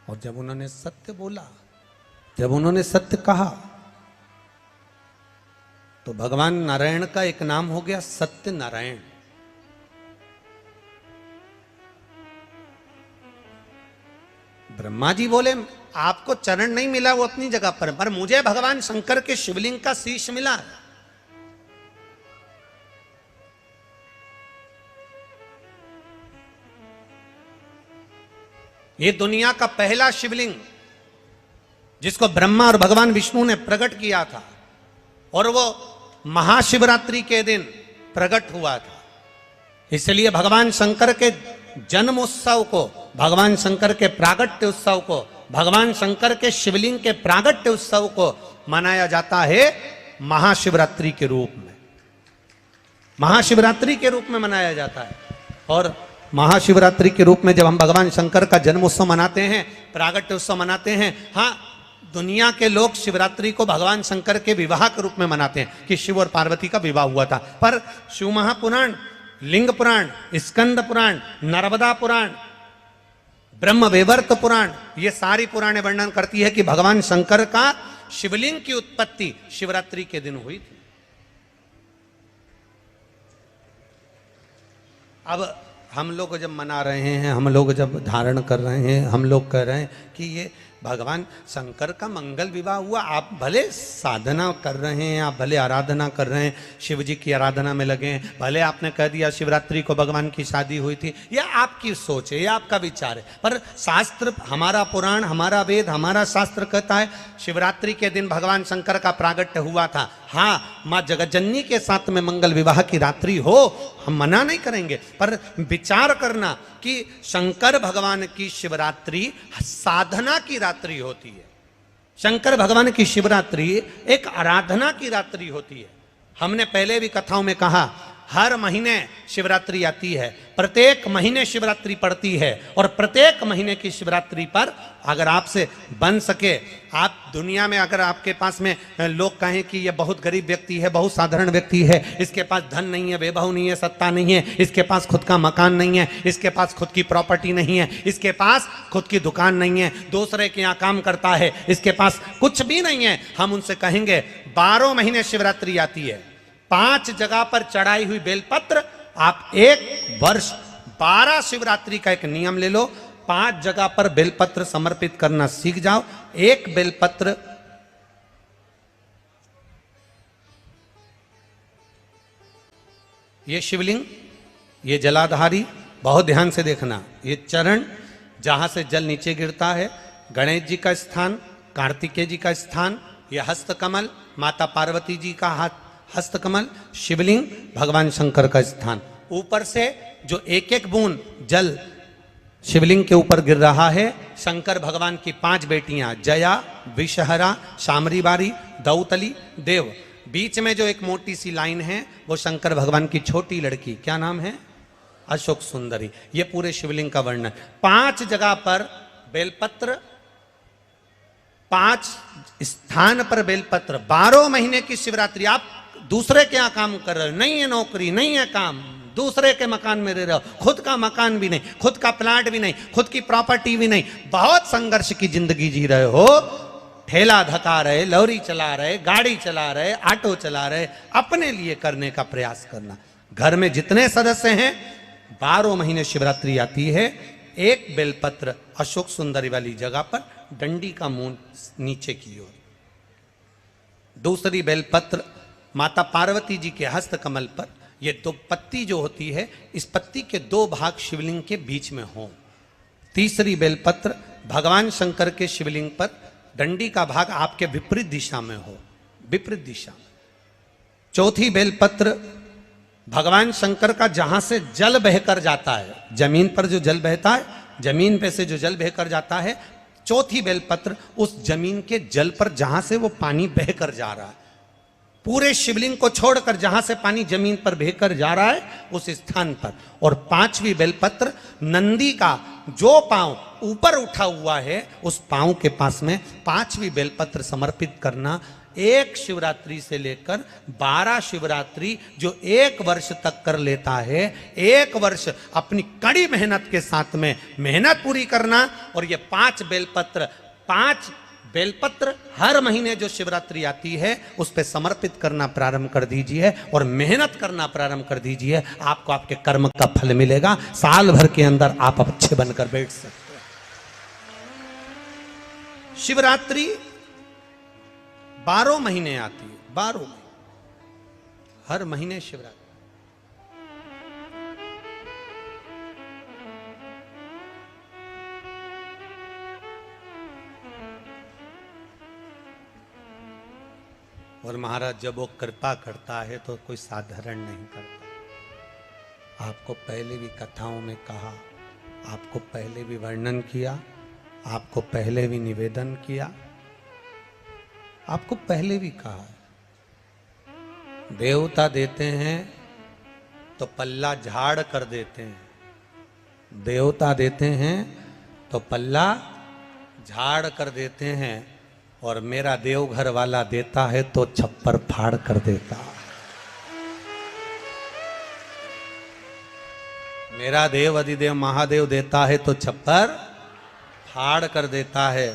और जब उन्होंने सत्य बोला, जब उन्होंने सत्य कहा, तो भगवान नारायण का एक नाम हो गया सत्य नारायण। ब्रह्मा जी बोले आपको चरण नहीं मिला, वो अपनी जगह पर मुझे भगवान शंकर के शिवलिंग का शीश मिला। ये दुनिया का पहला शिवलिंग जिसको ब्रह्मा और भगवान विष्णु ने प्रकट किया था, और वो महाशिवरात्रि के दिन प्रकट हुआ था। इसलिए भगवान शंकर के जन्म उत्सव को, भगवान शंकर के प्रागट्य उत्सव को, भगवान शंकर के शिवलिंग के प्रागट्य उत्सव को मनाया जाता है महाशिवरात्रि के रूप में। महाशिवरात्रि के रूप में मनाया जाता है। और महाशिवरात्रि के रूप में जब हम भगवान शंकर का जन्म उत्सव मनाते हैं, प्रागट्य उत्सव मनाते हैं, हाँ, दुनिया के लोग शिवरात्रि को भगवान शंकर के विवाह के रूप में मनाते हैं कि शिव और पार्वती का विवाह हुआ था। पर शिव महापुराण, लिंग पुराण, स्कंद पुराण, नर्मदा पुराण, ब्रह्म वैवर्त पुराण, ये सारी पुराणें वर्णन करती है कि भगवान शंकर का शिवलिंग की उत्पत्ति शिवरात्रि के दिन हुई थी। अब हम लोग जब मना रहे हैं, हम लोग जब धारण कर रहे हैं, हम लोग कह रहे हैं कि ये भगवान शंकर का मंगल विवाह हुआ। आप भले साधना कर रहे हैं, आप भले आराधना कर रहे हैं, शिव जी की आराधना में लगे हैं, भले आपने कह दिया शिवरात्रि को भगवान की शादी हुई थी, यह आपकी सोच है, यह आपका विचार है। पर शास्त्र, हमारा पुराण, हमारा वेद, हमारा शास्त्र कहता है शिवरात्रि के दिन भगवान शंकर का प्रागट्य हुआ था। हाँ, माँ जगज्जननी के साथ में मंगल विवाह की रात्रि हो, हम मना नहीं करेंगे, पर विचार करना कि शंकर भगवान की शिवरात्रि साधना की रात्रि होती है। शंकर भगवान की शिवरात्रि एक आराधना की रात्रि होती है। हमने पहले भी कथाओं में कहा, हर महीने शिवरात्रि आती है, प्रत्येक महीने शिवरात्रि पड़ती है, और प्रत्येक महीने की शिवरात्रि पर अगर आपसे बन सके, आप दुनिया में अगर आपके पास में लोग कहें कि ये बहुत गरीब व्यक्ति है, बहुत साधारण व्यक्ति है, इसके पास धन नहीं है, वैभव नहीं है, सत्ता नहीं है, इसके पास खुद का मकान नहीं है, इसके पास खुद की प्रॉपर्टी नहीं है, इसके पास खुद की दुकान नहीं है, दूसरे के यहाँ काम करता है, इसके पास कुछ भी नहीं है, हम उनसे कहेंगे 12 महीने शिवरात्रि आती है, 5 जगह पर चढ़ाई हुई बेलपत्र, आप एक वर्ष 12 शिवरात्रि का एक नियम ले लो, 5 जगह पर बेलपत्र समर्पित करना सीख जाओ। एक बेलपत्र ये शिवलिंग, ये जलाधारी, बहुत ध्यान से देखना, ये चरण जहां से जल नीचे गिरता है, गणेश जी का स्थान, कार्तिकेय जी का स्थान, यह हस्तकमल, माता पार्वती जी का हाथ हस्तकमल, शिवलिंग, भगवान शंकर का स्थान। ऊपर से जो एक एक बूंद जल शिवलिंग के ऊपर गिर रहा है, शंकर भगवान की 5 बेटियां, जया, विषहरा, शामरीबारी, दौतली, देव। बीच में जो एक मोटी सी लाइन है वो शंकर भगवान की छोटी लड़की, क्या नाम है? अशोक सुंदरी। ये पूरे शिवलिंग का वर्णन। 5 जगह पर बेलपत्र, 5 स्थान पर बेलपत्र, 12 महीने की शिवरात्रि। आप दूसरे के यहाँ काम कर रहे हो, नहीं है नौकरी, नहीं है काम, दूसरे के मकान में रह रहे हो, खुद का मकान भी नहीं, खुद का प्लाट भी नहीं, खुद की प्रॉपर्टी भी नहीं, बहुत संघर्ष की जिंदगी जी रहे हो, ठेला धका रहे, लॉरी चला रहे, गाड़ी चला रहे, ऑटो चला रहे, अपने लिए करने का प्रयास करना। घर में जितने सदस्य हैं, 12 महीने शिवरात्रि आती है, एक बेलपत्र अशोक सुंदरी वाली जगह पर, डंडी का मुंह नीचे की ओर। दूसरी बेलपत्र माता पार्वती जी के हस्त कमल पर। ये 2 पत्ती जो होती है, इस पत्ती के 2 भाग शिवलिंग के बीच में हो। तीसरी बेलपत्र भगवान शंकर के शिवलिंग पर, डंडी का भाग आपके विपरीत दिशा में हो, विपरीत दिशा में। चौथी बेलपत्र भगवान शंकर का जहां से जल बहकर जाता है, जमीन पर जो जल बहता है, जमीन पे से जो जल बहकर जाता है, चौथी बेलपत्र उस जमीन के जल पर जहां से वो पानी बहकर जा रहा है, पूरे शिवलिंग को छोड़कर जहां से पानी जमीन पर बहकर जा रहा है उस स्थान पर। और पांचवी बेलपत्र नंदी का जो पांव ऊपर उठा हुआ है उस पांव के पास में पांचवी बेलपत्र समर्पित करना। एक शिवरात्रि से लेकर 12 शिवरात्रि जो एक वर्ष तक कर लेता है, एक वर्ष अपनी कड़ी मेहनत के साथ में मेहनत पूरी करना। और ये 5 बेलपत्र, 5 बेलपत्र हर महीने जो शिवरात्रि आती है उस पे समर्पित करना प्रारंभ कर दीजिए और मेहनत करना प्रारंभ कर दीजिए। आपको आपके कर्म का फल मिलेगा। साल भर के अंदर आप अच्छे बनकर बैठ सकते हैं। शिवरात्रि 12 महीने आती है, 12 महीने, हर महीने शिवरात्रि। और महाराज जब वो कृपा करता है तो कोई साधारण नहीं करता। आपको पहले भी कथाओं में कहा, आपको पहले भी वर्णन किया, आपको पहले भी निवेदन किया, आपको पहले भी कहा, देवता देते हैं तो पल्ला झाड़ कर देते हैं। देवता देते हैं तो पल्ला झाड़ कर देते हैं और मेरा देवघर वाला देता है तो छप्पर फाड़ कर देता। मेरा देव अधिदेव महादेव देता है तो छप्पर फाड़ कर देता है।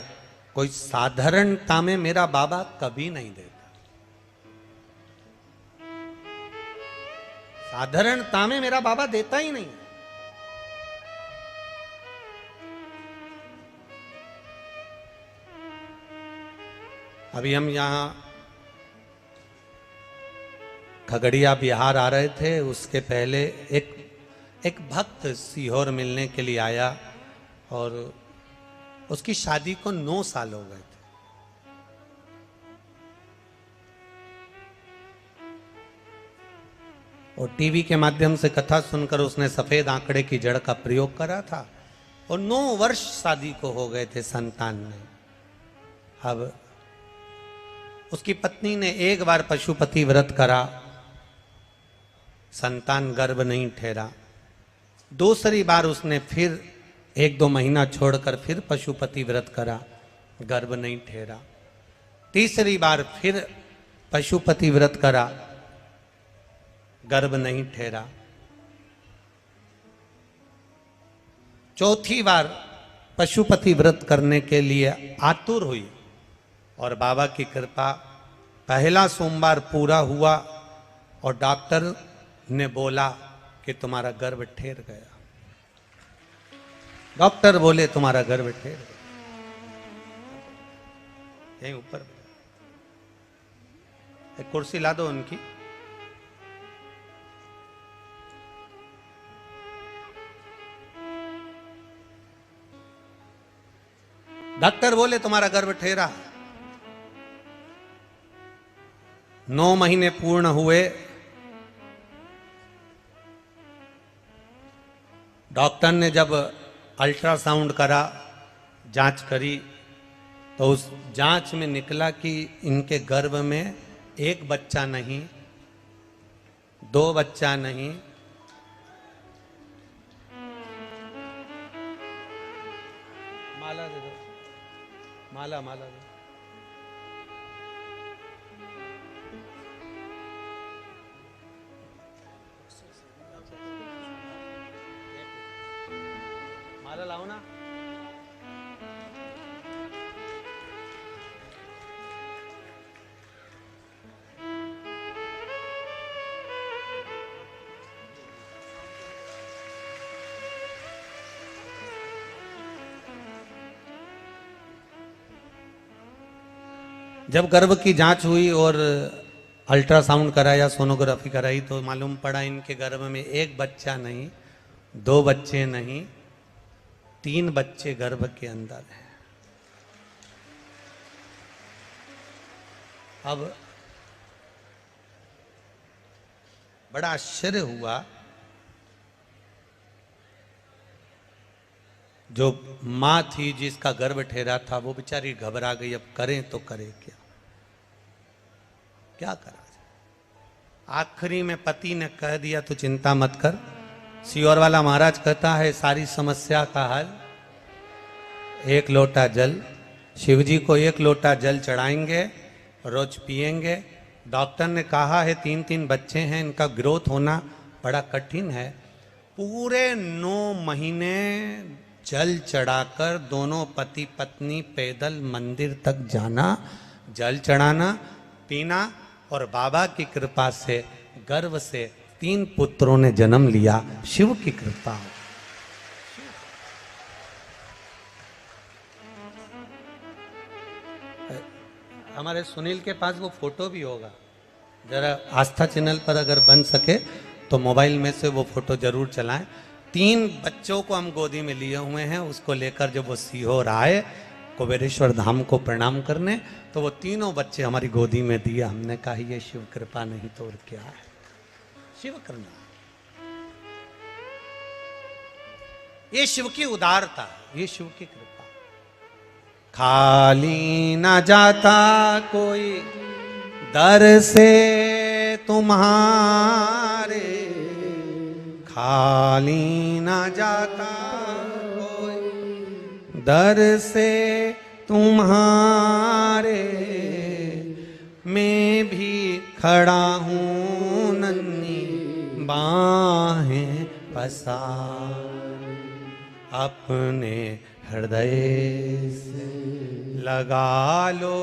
कोई साधारणता में मेरा बाबा कभी नहीं देता। साधारणता में मेरा बाबा देता ही नहीं। अभी हम यहाँ खगड़िया बिहार आ रहे थे, उसके पहले एक भक्त सीहोर मिलने के लिए आया और उसकी शादी को 9 साल हो गए थे। और टीवी के माध्यम से कथा सुनकर उसने सफेद आंकड़े की जड़ का प्रयोग करा था और 9 वर्ष शादी को हो गए थे, संतान नहीं। अब उसकी पत्नी ने एक बार पशुपति व्रत करा, संतान गर्भ नहीं ठहरा। दूसरी बार उसने फिर 1-2 महीना छोड़कर फिर पशुपति व्रत करा, गर्भ नहीं ठहरा। तीसरी बार फिर पशुपति व्रत करा, गर्भ नहीं ठहरा। चौथी बार पशुपति व्रत करने के लिए आतुर हुई और बाबा की कृपा, पहला सोमवार पूरा हुआ और डॉक्टर ने बोला कि तुम्हारा गर्भ ठहर गया। डॉक्टर बोले तुम्हारा गर्भ ठहर गया। यहीं ऊपर एक कुर्सी ला दो उनकी। डॉक्टर बोले तुम्हारा गर्भ ठहरा। 9 महीने पूर्ण हुए। डॉक्टर ने जब अल्ट्रासाउंड करा, जांच करी, तो उस जांच में निकला कि इनके गर्भ में 1 बच्चा नहीं, 2 बच्चा नहीं, माला दे दो, माला माला दो। माला लाओ ना। जब गर्भ की जांच हुई और अल्ट्रासाउंड कराया, सोनोग्राफी कराई, तो मालूम पड़ा इनके गर्भ में 1 बच्चा नहीं, 2 बच्चे नहीं, 3 बच्चे गर्भ के अंदर हैं। अब बड़ा आश्चर्य हुआ। जो मां थी जिसका गर्भ ठहरा था वो बेचारी घबरा गई, अब करें तो करें क्या, क्या करा जाए। आखिरी में पति ने कह दिया तो चिंता मत कर, सियोर वाला महाराज कहता है सारी समस्या का हल एक लोटा जल। शिव जी को एक लोटा जल चढ़ाएंगे, रोज पिएंगे। डॉक्टर ने कहा है 3-3 बच्चे हैं, इनका ग्रोथ होना बड़ा कठिन है। पूरे 9 महीने जल चढ़ाकर दोनों पति पत्नी पैदल मंदिर तक जाना, जल चढ़ाना, पीना, और बाबा की कृपा से गर्भ से 3 पुत्रों ने जन्म लिया। शिव की कृपा। हमारे सुनील के पास वो फोटो भी होगा, जरा आस्था चैनल पर अगर बन सके तो मोबाइल में से वो फोटो जरूर चलाएं। 3 बच्चों को हम गोदी में लिए हुए हैं, उसको लेकर जब वो सीहोर आए कुबेरेश्वर धाम को प्रणाम करने, तो वो तीनों बच्चे हमारी गोदी में दिए। हमने कहा ये शिव कृपा नहीं तो और क्या है, शिव करना, ये शिव की उदारता, ये शिव की कृपा। खाली ना जाता कोई दर से तुम्हारे, खाली ना जाता कोई दर से तुम्हारे, मैं भी खड़ा हूँ नन्ही बाहें पसार, अपने हृदय से लगा लो,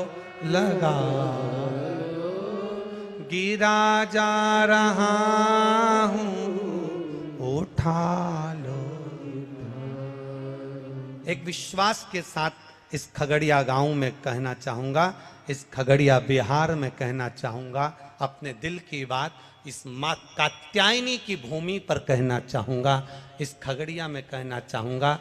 लगा लो, गिरा जा रहा हूँ उठा लो। एक विश्वास के साथ इस खगड़िया गांव में कहना चाहूंगा, इस खगड़िया बिहार में कहना चाहूंगा, अपने दिल की बात इस माँ कात्यायनी की भूमि पर कहना चाहूंगा, इस खगड़िया में कहना चाहूंगा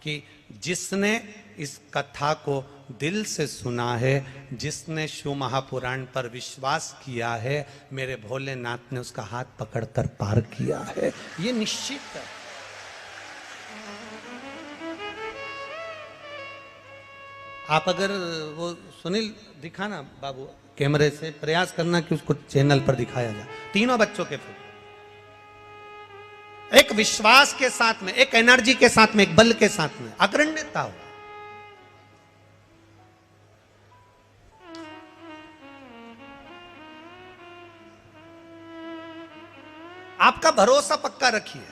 कि जिसने इस कथा को दिल से सुना है, जिसने शिव महापुराण पर विश्वास किया है, मेरे भोलेनाथ ने उसका हाथ पकड़कर पार किया है, ये निश्चित है। आप अगर वो सुनील दिखाना बाबू कैमरे से, प्रयास करना कि उसको चैनल पर दिखाया जाए। तीनों बच्चों के फोटो एक विश्वास के साथ में, एक एनर्जी के साथ में, एक बल के साथ में, अग्रण्यता हो। आपका भरोसा पक्का रखिए।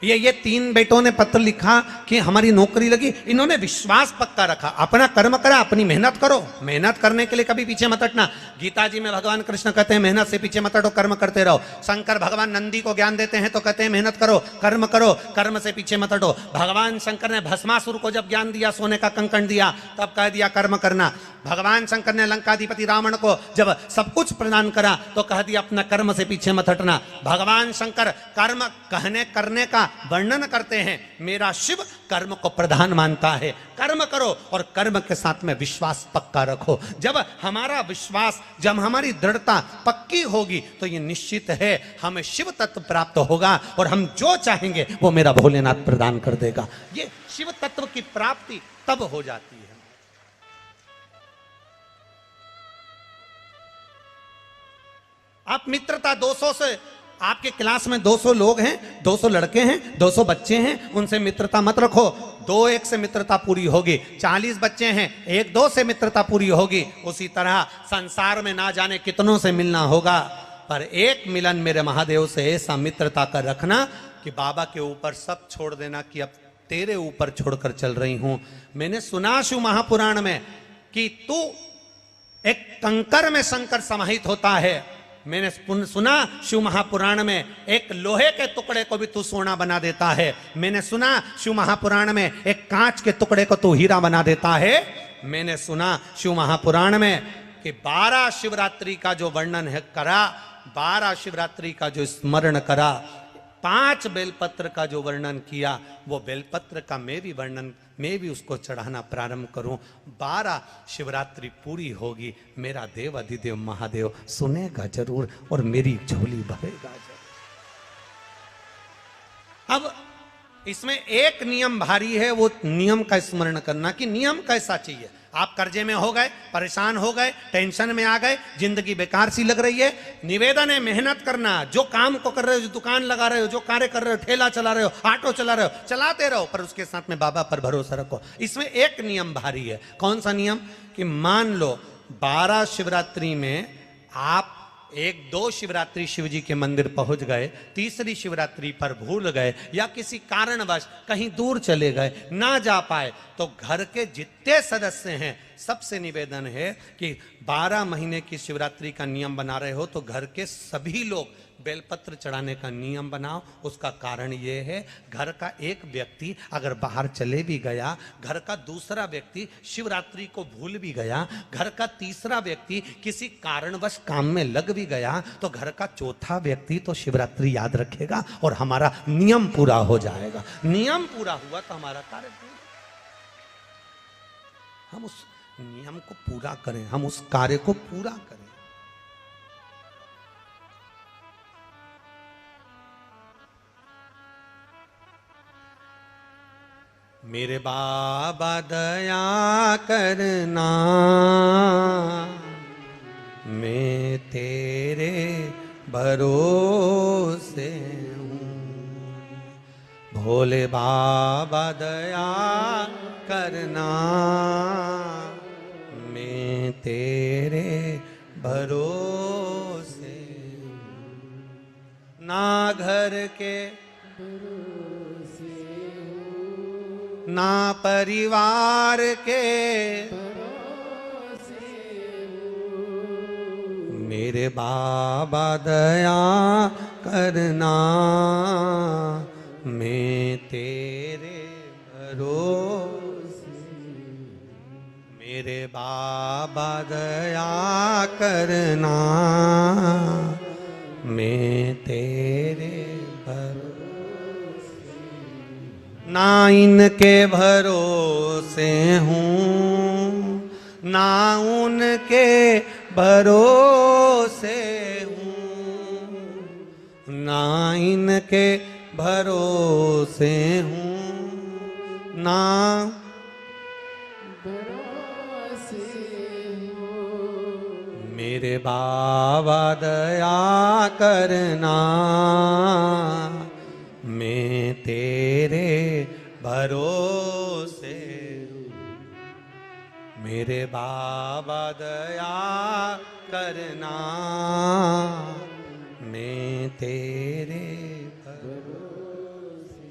ये 3 बेटों ने पत्र लिखा कि हमारी नौकरी लगी, इन्होंने विश्वास पक्का रखा, अपना कर्म करा, अपनी मेहनत करो, मेहनत करने के लिए कभी पीछे मत हटना। गीता जी में भगवान कृष्ण कहते हैं मेहनत से पीछे मत हटो, कर्म करते रहो। शंकर भगवान नंदी को ज्ञान देते हैं तो कहते हैं मेहनत करो, कर्म से पीछे मत हटो। भगवान शंकर ने भस्मासुर को जब ज्ञान दिया, सोने का कंकण दिया, तब कह दिया कर्म करना। भगवान शंकर ने लंकाधिपति रावण को जब सब कुछ प्रदान करा तो कह दिया अपना कर्म से पीछे मत हटना। भगवान शंकर कर्म कहने करने का वर्णन करते हैं, मेरा शिव कर्म को प्रधान मानता है। कर्म करो और कर्म के साथ में विश्वास पक्का रखो। जब हमारा विश्वास, जब हमारी दृढ़ता पक्की होगी तो ये निश्चित है हमें शिव तत्व प्राप्त होगा और हम जो चाहेंगे वो मेरा भोलेनाथ प्रदान कर देगा। ये शिव तत्व की प्राप्ति तब हो जाती है। आप मित्रता 200 से, आपके क्लास में 200 लोग हैं, 200 लड़के हैं, 200 बच्चे हैं, उनसे मित्रता मत रखो। 2-1 से मित्रता पूरी होगी। 40 बच्चे हैं, 1-2 से मित्रता पूरी होगी। उसी तरह संसार में ना जाने कितनों से मिलना होगा, पर एक मिलन मेरे महादेव से ऐसा मित्रता कर रखना कि बाबा के ऊपर सब छोड़ देना कि अब तेरे ऊपर छोड़कर चल रही हूं। मैंने सुना शिव महापुराण में कि तू एक कंकर में शंकर समाहित होता है। मैंने सुना शिव महापुराण में एक लोहे के टुकड़े को भी तू सोना बना देता है। मैंने सुना शिव महापुराण में एक कांच के टुकड़े को तू हीरा बना देता है। मैंने सुना शिव महापुराण में कि 12 शिवरात्रि का जो वर्णन है करा, 12 शिवरात्रि का जो स्मरण करा, 5 बेलपत्र का जो वर्णन किया वो बेलपत्र का मैं भी उसको चढ़ाना प्रारंभ करूं। 12 शिवरात्रि पूरी होगी, मेरा देव अधिदेव महादेव सुनेगा जरूर और मेरी झोली भरेगा जरूर। अब इसमें एक नियम भारी है, वो नियम का स्मरण करना कि नियम कैसा चाहिए। आप कर्जे में हो गए, परेशान हो गए, टेंशन में आ गए, जिंदगी बेकार सी लग रही है, निवेदन है मेहनत करना। जो काम को कर रहे हो, जो दुकान लगा रहे हो, जो कार्य कर रहे हो, ठेला चला रहे हो, ऑटो चला रहे हो, चलाते रहो, पर उसके साथ में बाबा पर भरोसा रखो। इसमें एक नियम भारी है। कौन सा नियम? कि मान लो 12 शिवरात्रि में आप 1-2 शिवरात्रि शिव जी के मंदिर पहुंच गए, तीसरी शिवरात्रि पर भूल गए या किसी कारणवश कहीं दूर चले गए, ना जा पाए, तो घर के जितने सदस्य हैं सबसे निवेदन है कि 12 महीने की शिवरात्रि का नियम बना रहे हो तो घर के सभी लोग बेलपत्र चढ़ाने का नियम बनाओ। उसका कारण ये है, घर का एक व्यक्ति अगर बाहर चले भी गया, घर का दूसरा व्यक्ति शिवरात्रि को भूल भी गया, घर का तीसरा व्यक्ति किसी कारणवश काम में लग भी गया, तो घर का चौथा व्यक्ति तो शिवरात्रि याद रखेगा और हमारा नियम पूरा हो जाएगा। नियम पूरा हुआ तो हमारा कार्य पूरा। हम उस नियम को पूरा करें, हम उस कार्य को पूरा करें। मेरे बाबा दया करना, मैं तेरे भरोसे हूँ। भोले बाबा दया करना, मैं तेरे भरोसे हूँ। ना घर के ना परिवार के, मेरे बाबा दया करना, मैं तेरे भरोसे। मेरे बाबा दया करना, मैं तेरे भरोसे। ना इनके भरोसे हूँ, ना उनके भरोसे हूँ, ना इनके भरोसे हूँ, ना भरोसे हूँ। मेरे बाबा दया करना, मैं तेरे भरोसे हूँ। मेरे बाबा दया करना, मैं तेरे भरोसे।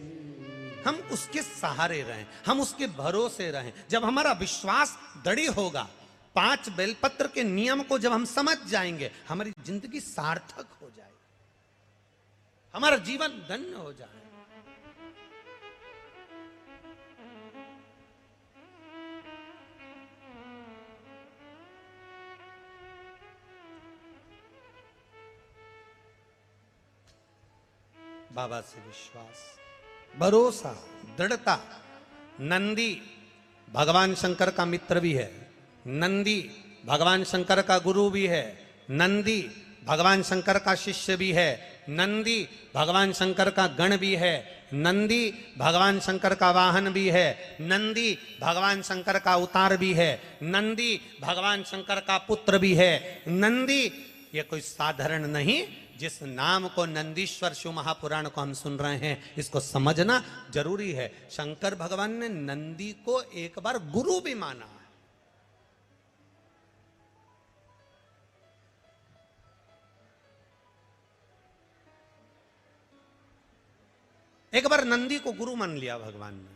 हम उसके सहारे रहें, हम उसके भरोसे रहें। जब हमारा विश्वास दृढ़ होगा, 5 बेलपत्र के नियम को जब हम समझ जाएंगे, हमारी जिंदगी सार्थक हो जाएगी, हमारा जीवन धन्य हो जाए। बाबा से विश्वास, भरोसा, दृढ़ता। नंदी भगवान शंकर का मित्र भी है, नंदी भगवान शंकर का गुरु भी है, नंदी भगवान शंकर का शिष्य भी है, नंदी भगवान शंकर का गण भी है, नंदी भगवान शंकर का वाहन भी है, नंदी भगवान शंकर का अवतार भी है, नंदी भगवान शंकर का पुत्र भी है। नंदी ये कोई साधारण नहीं। जिस नाम को नंदीश्वर शिव महापुराण को हम सुन रहे हैं, इसको समझना जरूरी है। शंकर भगवान ने नंदी को एक बार गुरु भी माना है। एक बार नंदी को गुरु मान लिया भगवान ने।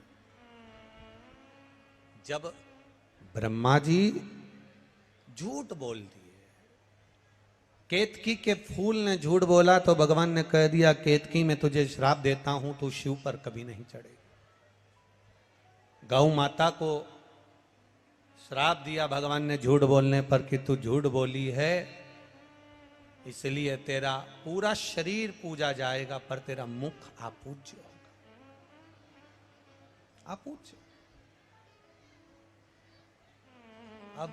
जब ब्रह्मा जी झूठ बोल दिए, केतकी के फूल ने झूठ बोला, तो भगवान ने कह दिया, केतकी मैं तुझे श्राप देता हूं, तू शिव पर कभी नहीं चढ़ेगी। गौ माता को श्राप दिया भगवान ने झूठ बोलने पर कि तू झूठ बोली है, इसलिए तेरा पूरा शरीर पूजा जाएगा पर तेरा मुख अपूज्य होगा, अपूज्य। अब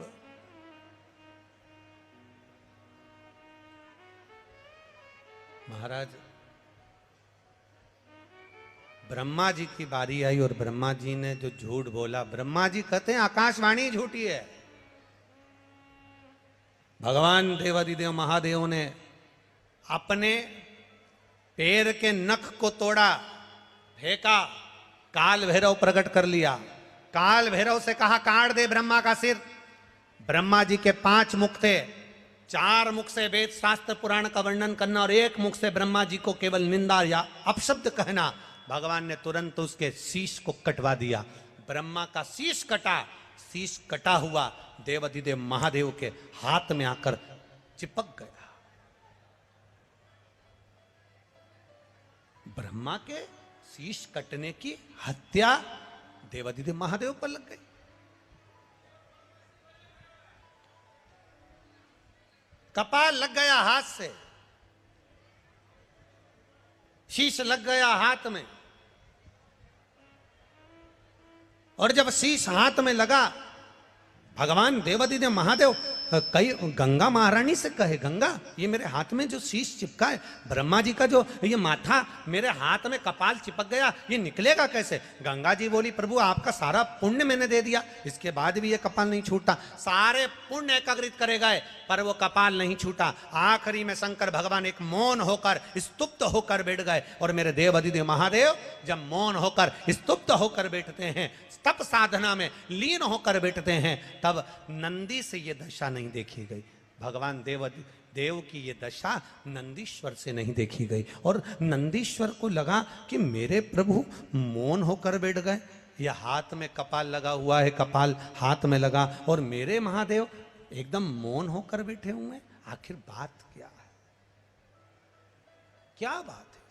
महाराज ब्रह्मा जी की बारी आई और ब्रह्मा जी ने जो झूठ बोला, ब्रह्मा जी कहते हैं आकाशवाणी झूठी है। भगवान देवादिदेव महादेव ने अपने पैर के नख को तोड़ा, फेंका, काल भैरव प्रकट कर लिया। काल भैरव से कहा काट दे ब्रह्मा का सिर। ब्रह्मा जी के 5 मुख थे, 4 मुख से वेद शास्त्र पुराण का वर्णन करना और 1 मुख से ब्रह्मा जी को केवल निंदा या अपशब्द कहना। भगवान ने तुरंत उसके शीश को कटवा दिया। ब्रह्मा का शीश कटा, शीश कटा हुआ देवाधिदेव महादेव के हाथ में आकर चिपक गया। ब्रह्मा के शीश कटने की हत्या देवाधिदेव महादेव पर लग गई। कपाल लग गया हाथ से, शीश लग गया हाथ में, और जब शीश हाथ में लगा, भगवान देवादिदेव महादेव कई गंगा महारानी से कहे, गंगा ये मेरे हाथ में जो शीश चिपका है, ब्रह्मा जी का जो ये माथा मेरे हाथ में कपाल चिपक गया, ये निकलेगा कैसे? गंगा जी बोली प्रभु आपका सारा पुण्य मैंने दे दिया, इसके बाद भी ये कपाल नहीं छूटा। सारे पुण्य एकाग्रित करे गए पर वो कपाल नहीं छूटा। आखिरी में शंकर भगवान एक मौन होकर स्तुप्त होकर बैठ गए। और मेरे देवादिदेव महादेव जब मौन होकर स्तुप्त होकर बैठते हैं, तप साधना में लीन होकर बैठते हैं, तब नंदी से ये दशा नहीं देखी गई। भगवान देव की ये दशा नंदीश्वर से नहीं देखी गई। और नंदीश्वर को लगा कि मेरे प्रभु मौन होकर बैठ गए, ये हाथ में कपाल लगा हुआ है, कपाल हाथ में लगा, और मेरे महादेव एकदम मौन होकर बैठे हुए, आखिर बात क्या है? क्या बात है?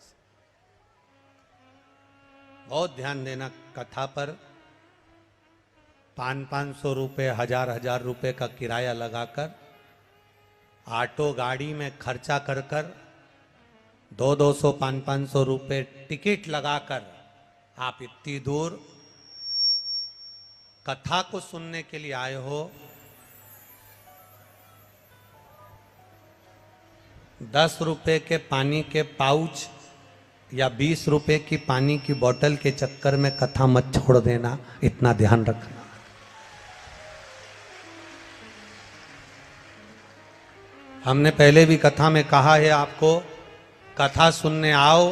बहुत ध्यान देना कथा पर। 500-500 रुपये, 1000-1000 रुपये का किराया लगाकर, ऑटो गाड़ी में खर्चा कर कर, 200-200, 500-500 रुपये टिकट लगाकर आप इतनी दूर कथा को सुनने के लिए आए हो। 10 रुपये के पानी के पाउच या 20 रुपये की पानी की बोतल के चक्कर में कथा मत छोड़ देना, इतना ध्यान रखना। हमने पहले भी कथा में कहा है आपको, कथा सुनने आओ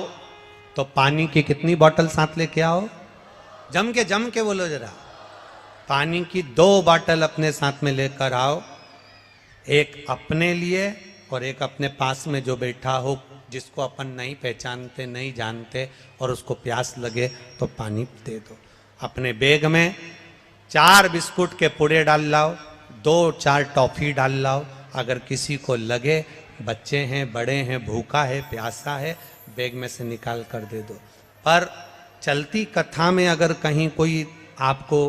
तो पानी की कितनी बोतल साथ लेके आओ? जम के बोलो जरा। पानी की 2 बोतल अपने साथ में लेकर आओ, एक अपने लिए और एक अपने पास में जो बैठा हो, जिसको अपन नहीं पहचानते, नहीं जानते, और उसको प्यास लगे तो पानी दे दो। अपने बैग में 4 बिस्कुट के पुड़े डाल लाओ, 2-4 टॉफी डाल लाओ। अगर किसी को लगे, बच्चे हैं, बड़े हैं, भूखा है, प्यासा है, बैग में से निकाल कर दे दो। पर चलती कथा में अगर कहीं कोई आपको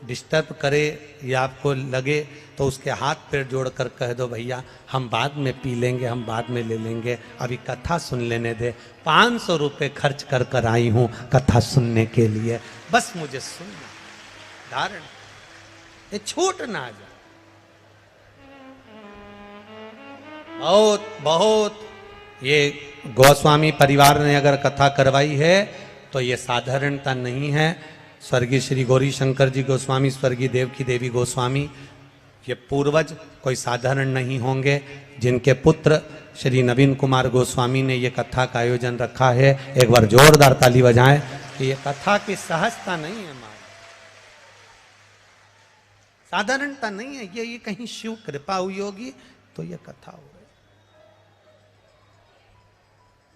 डिस्टर्ब करे या आपको लगे तो उसके हाथ पैर जोड़कर कह दो भैया हम बाद में पी लेंगे, हम बाद में ले लेंगे, अभी कथा सुन लेने दे। 500 रुपये खर्च कर कर आई हूँ कथा सुनने के लिए, बस मुझे सुनना, धारण ये छूट ना जाए। बहुत बहुत ये गोस्वामी परिवार ने अगर कथा करवाई है तो ये साधारणता नहीं है। स्वर्गीय श्री गौरी शंकर जी गोस्वामी, स्वर्गीय देवकी देवी गोस्वामी, ये पूर्वज कोई साधारण नहीं होंगे, जिनके पुत्र श्री नवीन कुमार गोस्वामी ने ये कथा का आयोजन रखा है। एक बार जोरदार ताली बजाएं कि ये कथा की सहजता नहीं है, हमारी साधारणता नहीं है, ये कहीं शिव कृपा हुई होगी तो ये कथा हो रही।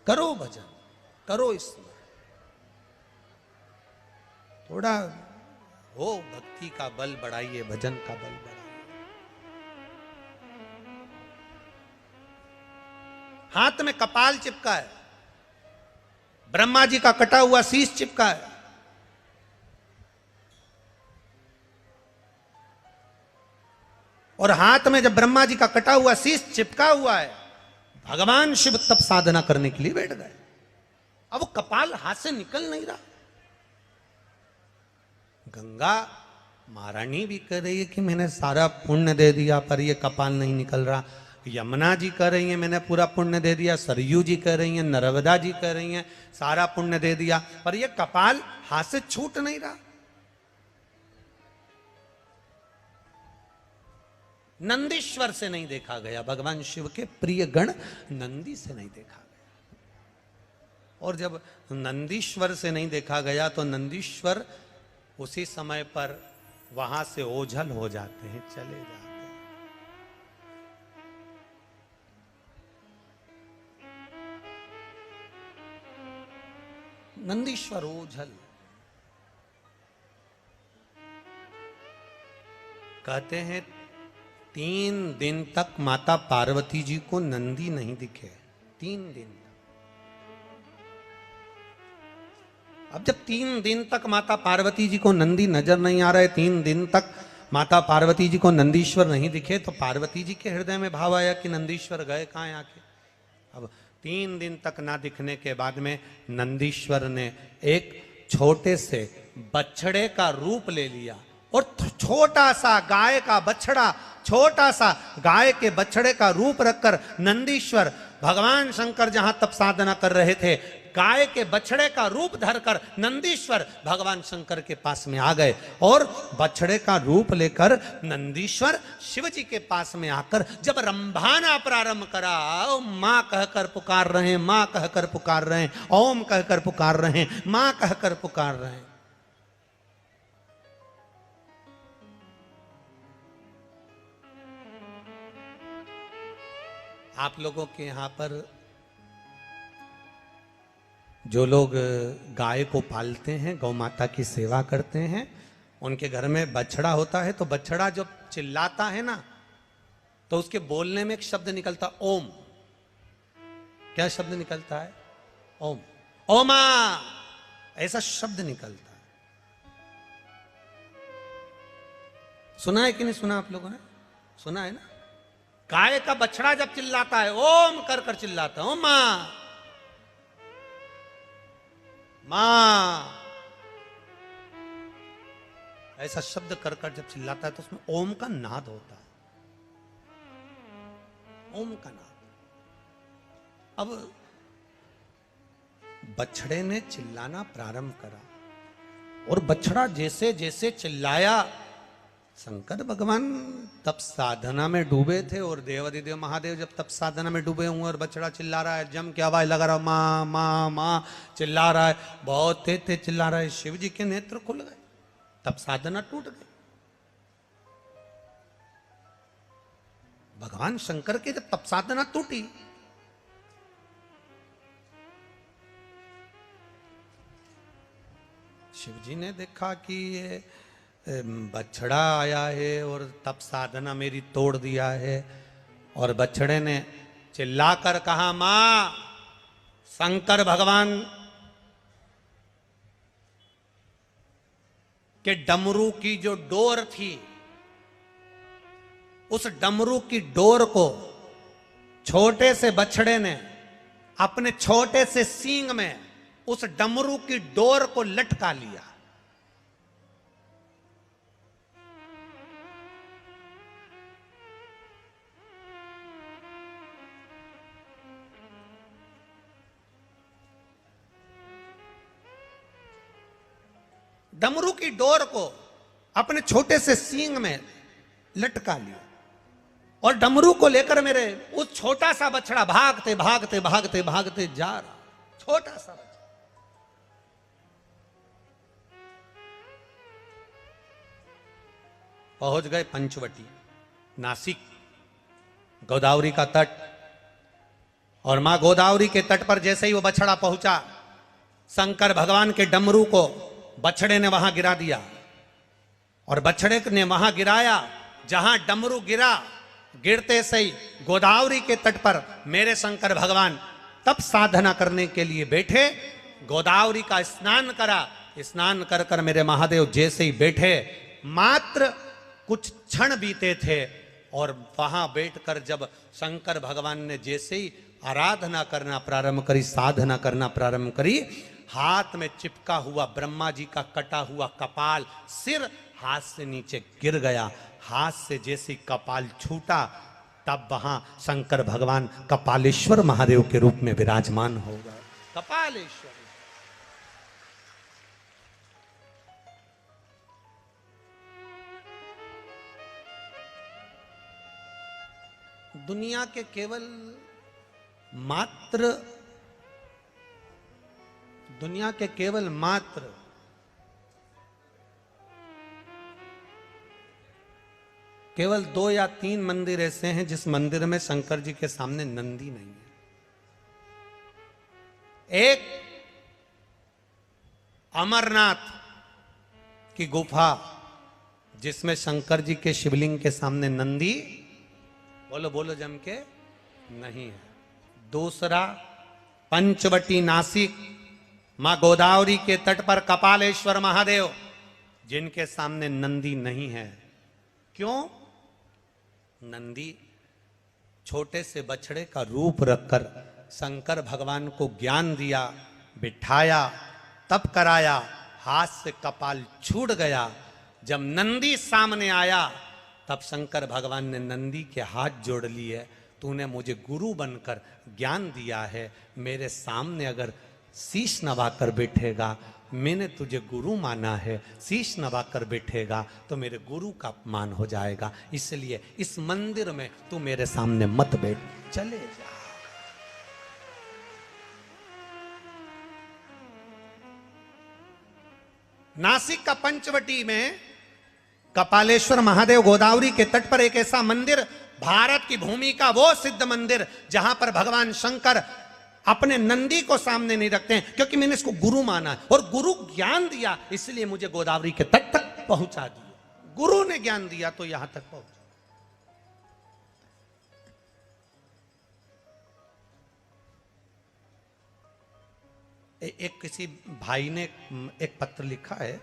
करो भजन, करो स्मरण, थोड़ा हो भक्ति का बल बढ़ाइए, भजन का बल बढ़ाइए। हाथ में कपाल चिपका है, ब्रह्मा जी का कटा हुआ शीश चिपका है, और हाथ में जब ब्रह्मा जी का कटा हुआ शीश चिपका हुआ है, भगवान शिव तप साधना करने के लिए बैठ गए। अब वो कपाल हाथ से निकल नहीं रहा। गंगा महारानी भी कह रही है कि मैंने सारा पुण्य दे दिया पर ये कपाल नहीं निकल रहा। यमुना जी कह रही हैं मैंने पूरा पुण्य दे दिया। सरयू जी कह रही हैं, नर्मदा जी कह रही हैं सारा पुण्य दे दिया, पर ये कपाल हाथ से छूट नहीं रहा। नंदीश्वर से नहीं देखा गया, भगवान शिव के प्रिय गण नंदी से नहीं देखा गया। और जब नंदीश्वर से नहीं देखा गया तो नंदीश्वर उसी समय पर वहां से ओझल हो जाते हैं, चले जाते हैं। नंदीश्वर ओझल। कहते हैं 3 दिन तक माता पार्वती जी को नंदी नहीं दिखे। 3 दिन। अब जब 3 दिन तक माता पार्वती जी को नंदी नजर नहीं आ रहे, 3 दिन तक माता पार्वती जी को नंदीश्वर नहीं दिखे, तो पार्वती जी के हृदय में भाव आया कि नंदीश्वर गए कहाँ आके। अब 3 दिन तक ना दिखने के बाद में नंदीश्वर ने एक छोटे से बछड़े का रूप ले लिया और छोटा सा गाय का बछड़ा, छोटा सा गाय के बछड़े का रूप रखकर नंदीश्वर भगवान शंकर जहां तप साधना कर रहे थे, गाय के बछड़े का रूप धरकर नंदीश्वर भगवान शंकर के पास में आ गए। और बछड़े का रूप लेकर नंदीश्वर शिव जी के पास में आकर जब रंभाना प्रारंभ करा, मां कहकर पुकार रहे हैं, मां कहकर पुकार रहे हैं, ओम कहकर पुकार रहे हैं, मां कहकर पुकार रहे हैं। आप लोगों के यहां पर जो लोग गाय को पालते हैं, गौ माता की सेवा करते हैं, उनके घर में बछड़ा होता है, तो बछड़ा जब चिल्लाता है ना, तो उसके बोलने में एक शब्द निकलता ओम। क्या शब्द निकलता है? ओम। ओमा, ऐसा शब्द निकलता है। सुना है कि नहीं सुना? आप लोगों ने सुना है ना? गाय का बछड़ा जब चिल्लाता है, ओम कर कर चिल्लाता है, ओमा मां, ऐसा शब्द कर कर जब चिल्लाता है तो उसमें ओम का नाद होता है। ओम का नाद। अब बछड़े ने चिल्लाना प्रारंभ करा और बछड़ा जैसे जैसे चिल्लाया, शंकर भगवान तप साधना में डूबे थे और देवाधिदेव महादेव जब तप साधना में डूबे हुए और बछड़ा चिल्ला रहा है, जम के आवाज लगा रहा, मां मां मां चिल्ला रहा है, बहुत तेज तेज चिल्ला रहा है। शिव जी के नेत्र खुल गए, तप साधना टूट गई। भगवान शंकर के जब तप साधना टूटी, शिव जी ने देखा कि ये बछड़ा आया है और तप साधना मेरी तोड़ दिया है। और बछड़े ने चिल्लाकर कहा, मां, शंकर भगवान के डमरू की जो डोर थी, उस डमरू की डोर को छोटे से बछड़े ने अपने छोटे से सींग में उस डमरू की डोर को लटका लिया। डमरू की डोर को अपने छोटे से सींग में लटका लिया और डमरू को लेकर मेरे उस छोटा सा बछड़ा भागते भागते भागते भागते जा रहा। छोटा सा बछड़ा पहुंच गए पंचवटी, नासिक, गोदावरी का तट। और मां गोदावरी के तट पर जैसे ही वो बछड़ा पहुंचा, शंकर भगवान के डमरू को बछड़े ने वहां गिरा दिया। और बछड़े ने वहां गिराया जहां डमरू गिरा, गिरते से ही गोदावरी के तट पर मेरे शंकर भगवान तप साधना करने के लिए बैठे। गोदावरी का स्नान करा, स्नान कर कर मेरे महादेव जैसे ही बैठे, मात्र कुछ क्षण बीते थे और वहां बैठकर जब शंकर भगवान ने जैसे ही आराधना करना प्रारंभ करी, साधना करना प्रारंभ करी। हाथ में चिपका हुआ ब्रह्मा जी का कटा हुआ कपाल, सिर हाथ से नीचे गिर गया। हाथ से जैसे कपाल छूटा, तब वहां शंकर भगवान कपालेश्वर महादेव के रूप में विराजमान हो गए। कपालेश्वर दुनिया के केवल मात्र केवल 2 या 3 मंदिर ऐसे हैं जिस मंदिर में शंकर जी के सामने नंदी नहीं है। एक अमरनाथ की गुफा जिसमें शंकर जी के शिवलिंग के सामने नंदी, बोलो बोलो जम के, नहीं है। दूसरा पंचवटी नासिक, मां गोदावरी के तट पर कपालेश्वर महादेव, जिनके सामने नंदी नहीं है। क्यों? नंदी छोटे से बछड़े का रूप रखकर शंकर भगवान को ज्ञान दिया, बिठाया, तप कराया, हाथ से कपाल छूट गया। जब नंदी सामने आया तब शंकर भगवान ने नंदी के हाथ जोड़ लिए, तूने मुझे गुरु बनकर ज्ञान दिया है, मेरे सामने अगर शीश नवाकर बैठेगा, मैंने तुझे गुरु माना है, शीश नवाकर बैठेगा तो मेरे गुरु का अपमान हो जाएगा, इसलिए इस मंदिर में तू मेरे सामने मत बैठ, चले जा। नासिक का पंचवटी में कपालेश्वर महादेव गोदावरी के तट पर एक ऐसा मंदिर, भारत की भूमि का वो सिद्ध मंदिर जहां पर भगवान शंकर अपने नंदी को सामने नहीं रखते हैं, क्योंकि मैंने इसको गुरु माना है और गुरु ज्ञान दिया, इसलिए मुझे गोदावरी के तट तक पहुंचा दिया। गुरु ने ज्ञान दिया तो यहां तक पहुंचा। एक किसी भाई ने एक पत्र लिखा है,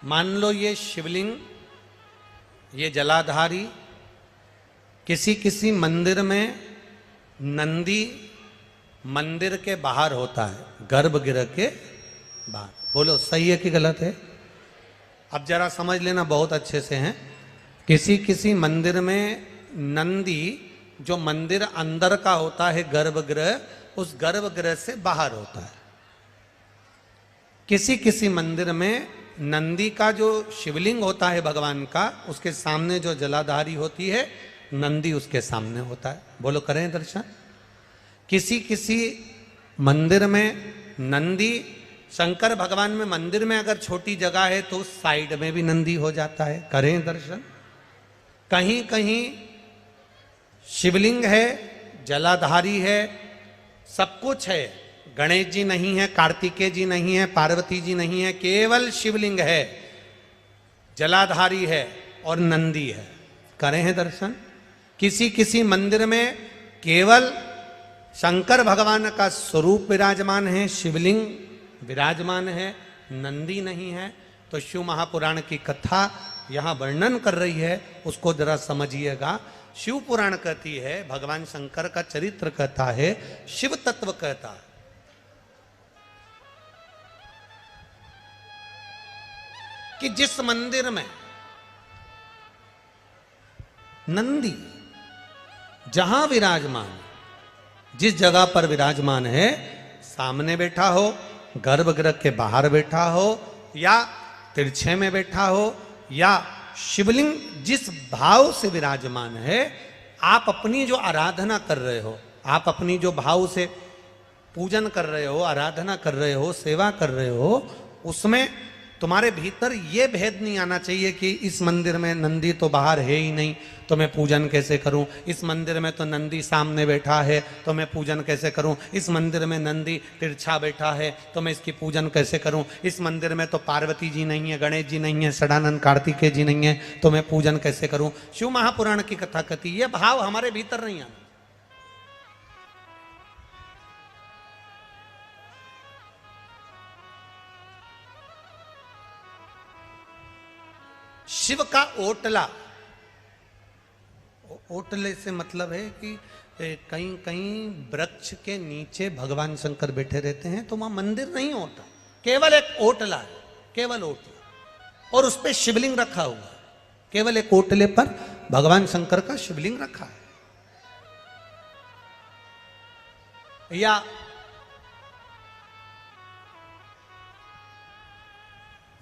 मान लो ये शिवलिंग, ये जलाधारी, किसी किसी मंदिर में नंदी मंदिर के बाहर होता है, गर्भगृह के बाहर। बोलो सही है कि गलत है? अब जरा समझ लेना बहुत अच्छे से हैं। किसी किसी मंदिर में नंदी जो मंदिर अंदर का होता है गर्भगृह, उस गर्भगृह से बाहर होता है। किसी किसी मंदिर में नंदी का जो शिवलिंग होता है भगवान का, उसके सामने जो जलाधारी होती है, नंदी उसके सामने होता है। बोलो करें दर्शन। किसी किसी मंदिर में नंदी, शंकर भगवान में मंदिर में अगर छोटी जगह है तो साइड में भी नंदी हो जाता है। करें दर्शन। कहीं कहीं शिवलिंग है, जलाधारी है, सब कुछ है, गणेश जी नहीं है, कार्तिकेय जी नहीं है, पार्वती जी नहीं है, केवल शिवलिंग है, जलाधारी है और नंदी है। करें हैं दर्शन। किसी किसी मंदिर में केवल शंकर भगवान का स्वरूप विराजमान है, शिवलिंग विराजमान है, नंदी नहीं है। तो शिव महापुराण की कथा यहां वर्णन कर रही है, उसको जरा समझिएगा। शिव पुराण कहती है, भगवान शंकर का चरित्र कहता है, शिव तत्व कहता है कि जिस मंदिर में नंदी जहां विराजमान, जिस जगह पर विराजमान है, सामने बैठा हो, गर्भगृह के बाहर बैठा हो, या तिरछे में बैठा हो, या शिवलिंग जिस भाव से विराजमान है, आप अपनी जो आराधना कर रहे हो, आप अपनी जो भाव से पूजन कर रहे हो, आराधना कर रहे हो, सेवा कर रहे हो, उसमें तुम्हारे भीतर ये भेद नहीं आना चाहिए कि इस मंदिर में नंदी तो बाहर है ही नहीं, तो मैं पूजन कैसे करूं। इस मंदिर में तो नंदी सामने बैठा है, तो मैं पूजन कैसे करूं। इस मंदिर में नंदी तिरछा बैठा है, तो मैं इसकी पूजन कैसे करूं। इस मंदिर में तो पार्वती जी नहीं है, गणेश जी नहीं है, सदानंद कार्तिकेय जी नहीं है, तो मैं पूजन कैसे करूं। शिव महापुराण की कथा कथी, ये भाव हमारे भीतर नहीं आना। शिव का ओटला, ओटले से मतलब है कि कहीं कहीं वृक्ष के नीचे भगवान शंकर बैठे रहते हैं, तो वहां मंदिर नहीं होता, केवल एक ओटला है, केवल ओटला, और उस पर शिवलिंग रखा हुआ, केवल एक ओटले पर भगवान शंकर का शिवलिंग रखा है। या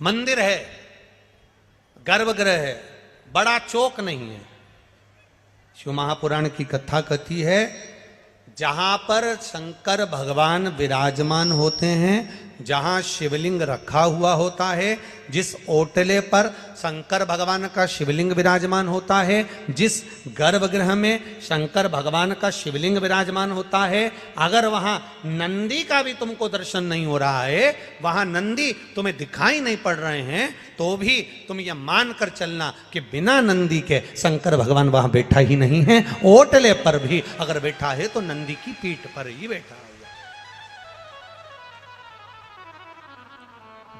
मंदिर है, गर्भगृह है, बड़ा चौक नहीं है। शिव महापुराण की कथा कथी है, जहां पर शंकर भगवान विराजमान होते हैं, जहां शिवलिंग रखा हुआ होता है, जिस ओटले पर शंकर भगवान का शिवलिंग विराजमान होता है, जिस गर्भगृह में शंकर भगवान का शिवलिंग विराजमान होता है, अगर वहां नंदी का भी तुमको दर्शन नहीं हो रहा है, वहां नंदी तुम्हें दिखाई नहीं पड़ रहे हैं, तो भी तुम यह मान कर चलना कि बिना नंदी के शंकर भगवान वहां बैठा ही नहीं है। ओटले पर भी अगर बैठा है तो नंदी की पीठ पर ही बैठा हुआ,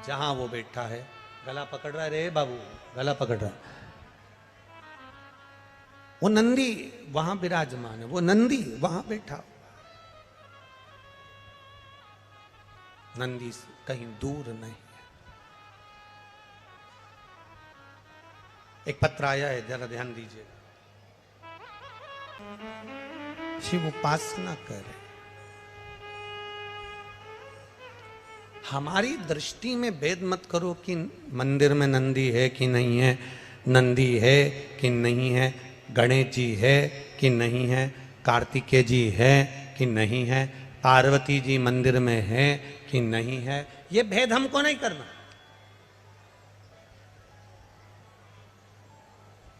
जहां वो बैठा है। गला पकड़ रहा है रे बाबू, गला पकड़ रहा है, वो नंदी वहां विराजमान है, वो नंदी वहां बैठा हुआ, नंदी कहीं दूर नहीं है। एक पत्र आया है, जरा ध्यान दीजिए। शिव उपासना करे, हमारी दृष्टि में भेद मत करो कि मंदिर में नंदी है कि नहीं है, नंदी है कि नहीं है, गणेश जी है कि नहीं है, कार्तिकेय जी है कि नहीं है, पार्वती जी मंदिर में है कि नहीं है, ये भेद हमको नहीं करना।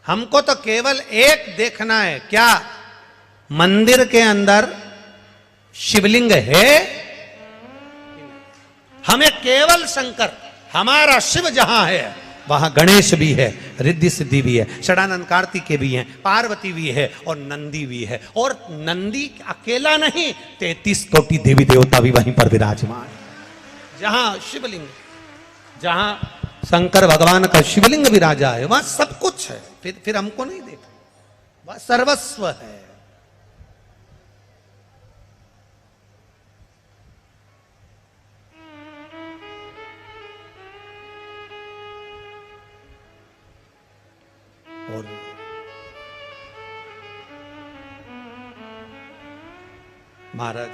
हमको तो केवल एक देखना है, क्या मंदिर के अंदर शिवलिंग है। हमें केवल शंकर, हमारा शिव जहां है वहां गणेश भी है, रिद्धि सिद्धि भी है, सदानंद कार्तिकेय भी है, पार्वती भी है और नंदी भी है। और नंदी अकेला नहीं, 33 कोटि देवी देवता भी वहीं पर विराजमान। जहां शिवलिंग, जहां शंकर भगवान का शिवलिंग विराजा है, वहां सब कुछ है। फिर हमको नहीं देखा, वह सर्वस्व है। और महाराज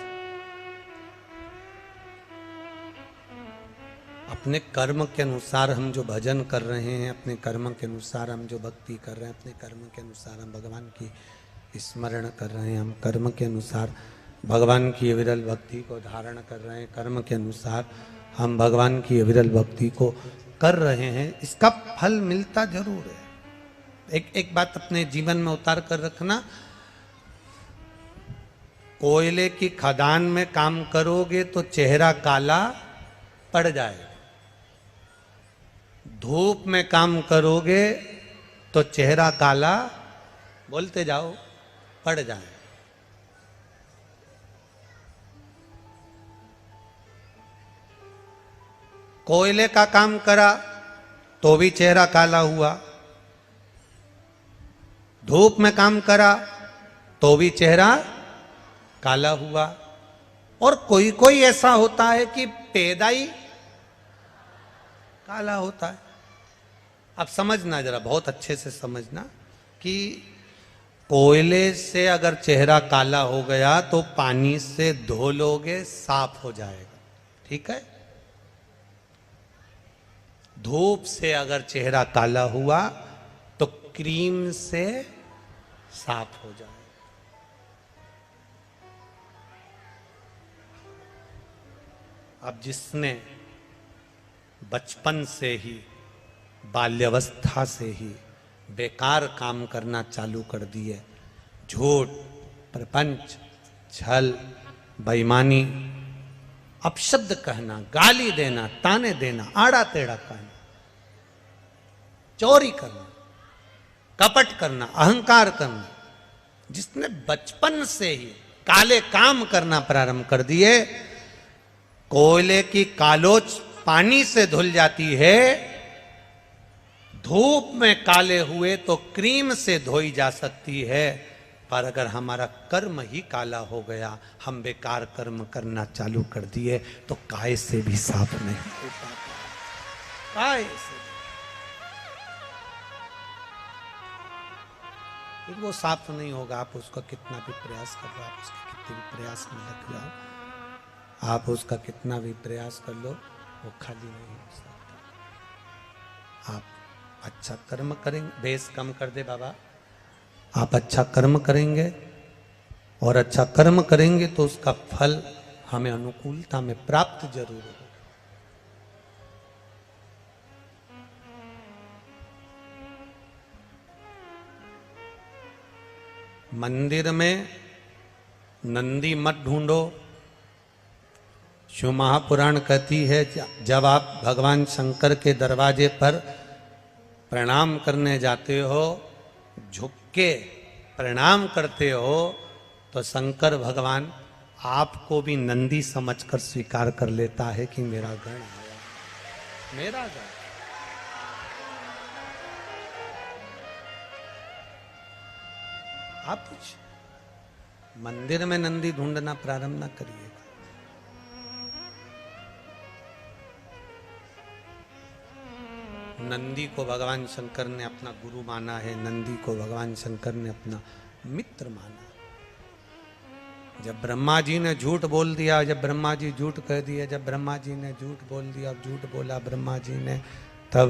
अपने कर्म के अनुसार हम जो भजन कर रहे हैं, अपने कर्म के अनुसार हम जो भक्ति कर रहे हैं, अपने कर्म के अनुसार हम भगवान की स्मरण कर रहे हैं, हम कर्म के अनुसार भगवान की विरल भक्ति को धारण कर रहे हैं, कर्म के अनुसार हम भगवान की विरल भक्ति को कर रहे हैं, इसका फल मिलता जरूर है। एक बात अपने जीवन में उतार कर रखना, कोयले की खदान में काम करोगे तो चेहरा काला पड़ जाएगा, धूप में काम करोगे तो चेहरा काला, बोलते जाओ, पड़ जाए। कोयले का काम करा तो भी चेहरा काला हुआ, धूप में काम करा तो भी चेहरा काला हुआ। और कोई कोई ऐसा होता है कि पैदा ही काला होता है। अब समझना, जरा बहुत अच्छे से समझना कि कोयले से अगर चेहरा काला हो गया तो पानी से धो लोगे, साफ हो जाएगा, ठीक है। धूप से अगर चेहरा काला हुआ तो क्रीम से साफ हो जाए। अब जिसने बचपन से ही, बाल्यावस्था से ही बेकार काम करना चालू कर दिए। झूठ, प्रपंच, छल, बेईमानी, अपशब्द कहना, गाली देना, ताने देना, आड़ा टेढ़ा कहना, चोरी करना, कपट करना, अहंकार करना, जिसने बचपन से ही काले काम करना प्रारंभ कर दिए। कोयले की कालोच पानी से धुल जाती है, धूप में काले हुए तो क्रीम से धोई जा सकती है, पर अगर हमारा कर्म ही काला हो गया, हम बेकार कर्म करना चालू कर दिए, तो काय से भी साफ नहीं हो पाता। काय से वो साफ नहीं होगा। आप उसका कितना भी प्रयास कर लो, आप उसके कितने भी प्रयास में लग जाओ, आप उसका कितना भी प्रयास कर लो, वो खाली नहीं हो सकता। आप अच्छा कर्म करेंगे, बेस कम कर दे बाबा, आप अच्छा कर्म करेंगे और अच्छा कर्म करेंगे तो उसका फल हमें अनुकूलता में प्राप्त जरूर होगा। मंदिर में नंदी मत ढूंढो। शिव महापुराण कहती है, जब आप भगवान शंकर के दरवाजे पर प्रणाम करने जाते हो, झुक के प्रणाम करते हो, तो शंकर भगवान आपको भी नंदी समझकर स्वीकार कर लेता है कि मेरा गण आया, मेरा गण। आप कुछ मंदिर में नंदी ढूंढना प्रारंभ ना करिएगा। नंदी को भगवान शंकर ने अपना गुरु माना है, नंदी को भगवान शंकर ने अपना मित्र माना। जब ब्रह्मा जी ने झूठ बोल दिया, जब ब्रह्मा जी झूठ कह दिया, जब ब्रह्मा जी ने झूठ बोल दिया, झूठ बोला ब्रह्मा जी ने, तब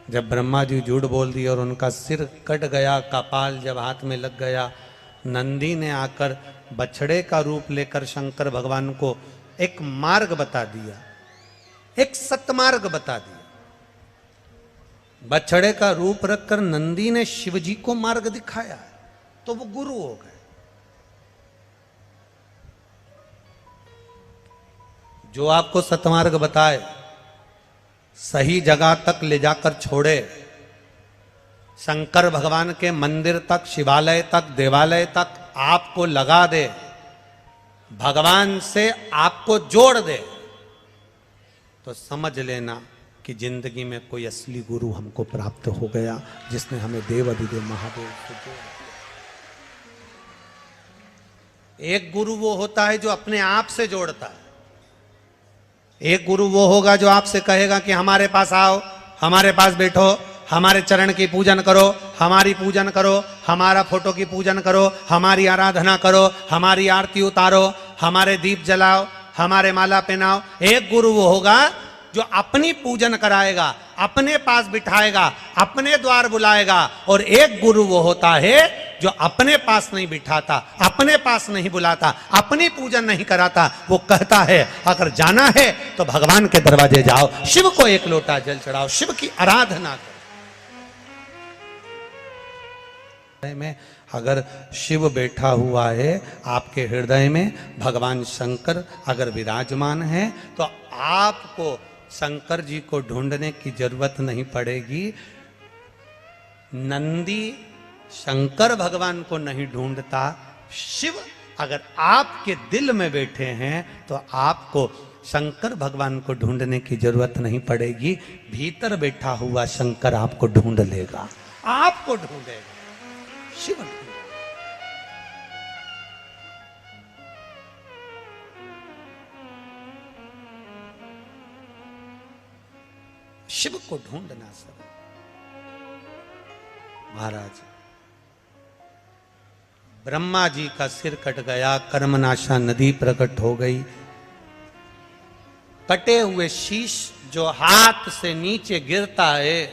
जब ब्रह्मा जी झूठ बोल दिया और उनका सिर कट गया, कपाल जब हाथ में लग गया, नंदी ने आकर बछड़े का रूप लेकर शंकर भगवान को एक मार्ग बता दिया, एक सतमार्ग बता दिया। बछड़े का रूप रखकर नंदी ने शिवजी को मार्ग दिखाया, तो वो गुरु हो गए। जो आपको सतमार्ग बताए, सही जगह तक ले जाकर छोड़े, शंकर भगवान के मंदिर तक, शिवालय तक, देवालय तक आपको लगा दे, भगवान से आपको जोड़ दे, तो समझ लेना कि जिंदगी में कोई असली गुरु हमको प्राप्त हो गया, जिसने हमें देव अधिदेव महादेव से जोड़ दिया। एक गुरु वो होता है जो अपने आप से जोड़ता है। एक गुरु वो होगा जो आपसे कहेगा कि हमारे पास आओ, हमारे पास बैठो, हमारे चरण की पूजन करो, हमारी पूजन करो, हमारा फोटो की पूजन करो, हमारी आराधना करो, हमारी आरती उतारो, हमारे दीप जलाओ, हमारे माला पहनाओ। एक गुरु वो होगा जो अपनी पूजन कराएगा, अपने पास बिठाएगा, अपने द्वार बुलाएगा। और एक गुरु वो होता है जो अपने पास नहीं बिठाता, अपने पास नहीं बुलाता, अपनी पूजन नहीं कराता। वो कहता है अगर जाना है तो भगवान के दरवाजे जाओ, शिव को एक लोटा जल चढ़ाओ, शिव की आराधना करो। में अगर शिव बैठा हुआ है आपके हृदय में, भगवान शंकर अगर विराजमान है, तो आपको शंकर जी को ढूंढने की जरूरत नहीं पड़ेगी। नंदी शंकर भगवान को नहीं ढूंढता, शिव अगर आपके दिल में बैठे हैं तो आपको शंकर भगवान को ढूंढने की जरूरत नहीं पड़ेगी। भीतर बैठा हुआ शंकर आपको ढूंढ लेगा, आपको ढूंढेगा, शिव ढूंढेगा। शिव को ढूंढना सब। महाराज, ब्रह्मा जी का सिर कट गया, कर्मनाशा नदी प्रकट हो गई। कटे हुए शीश जो हाथ से नीचे गिरता है,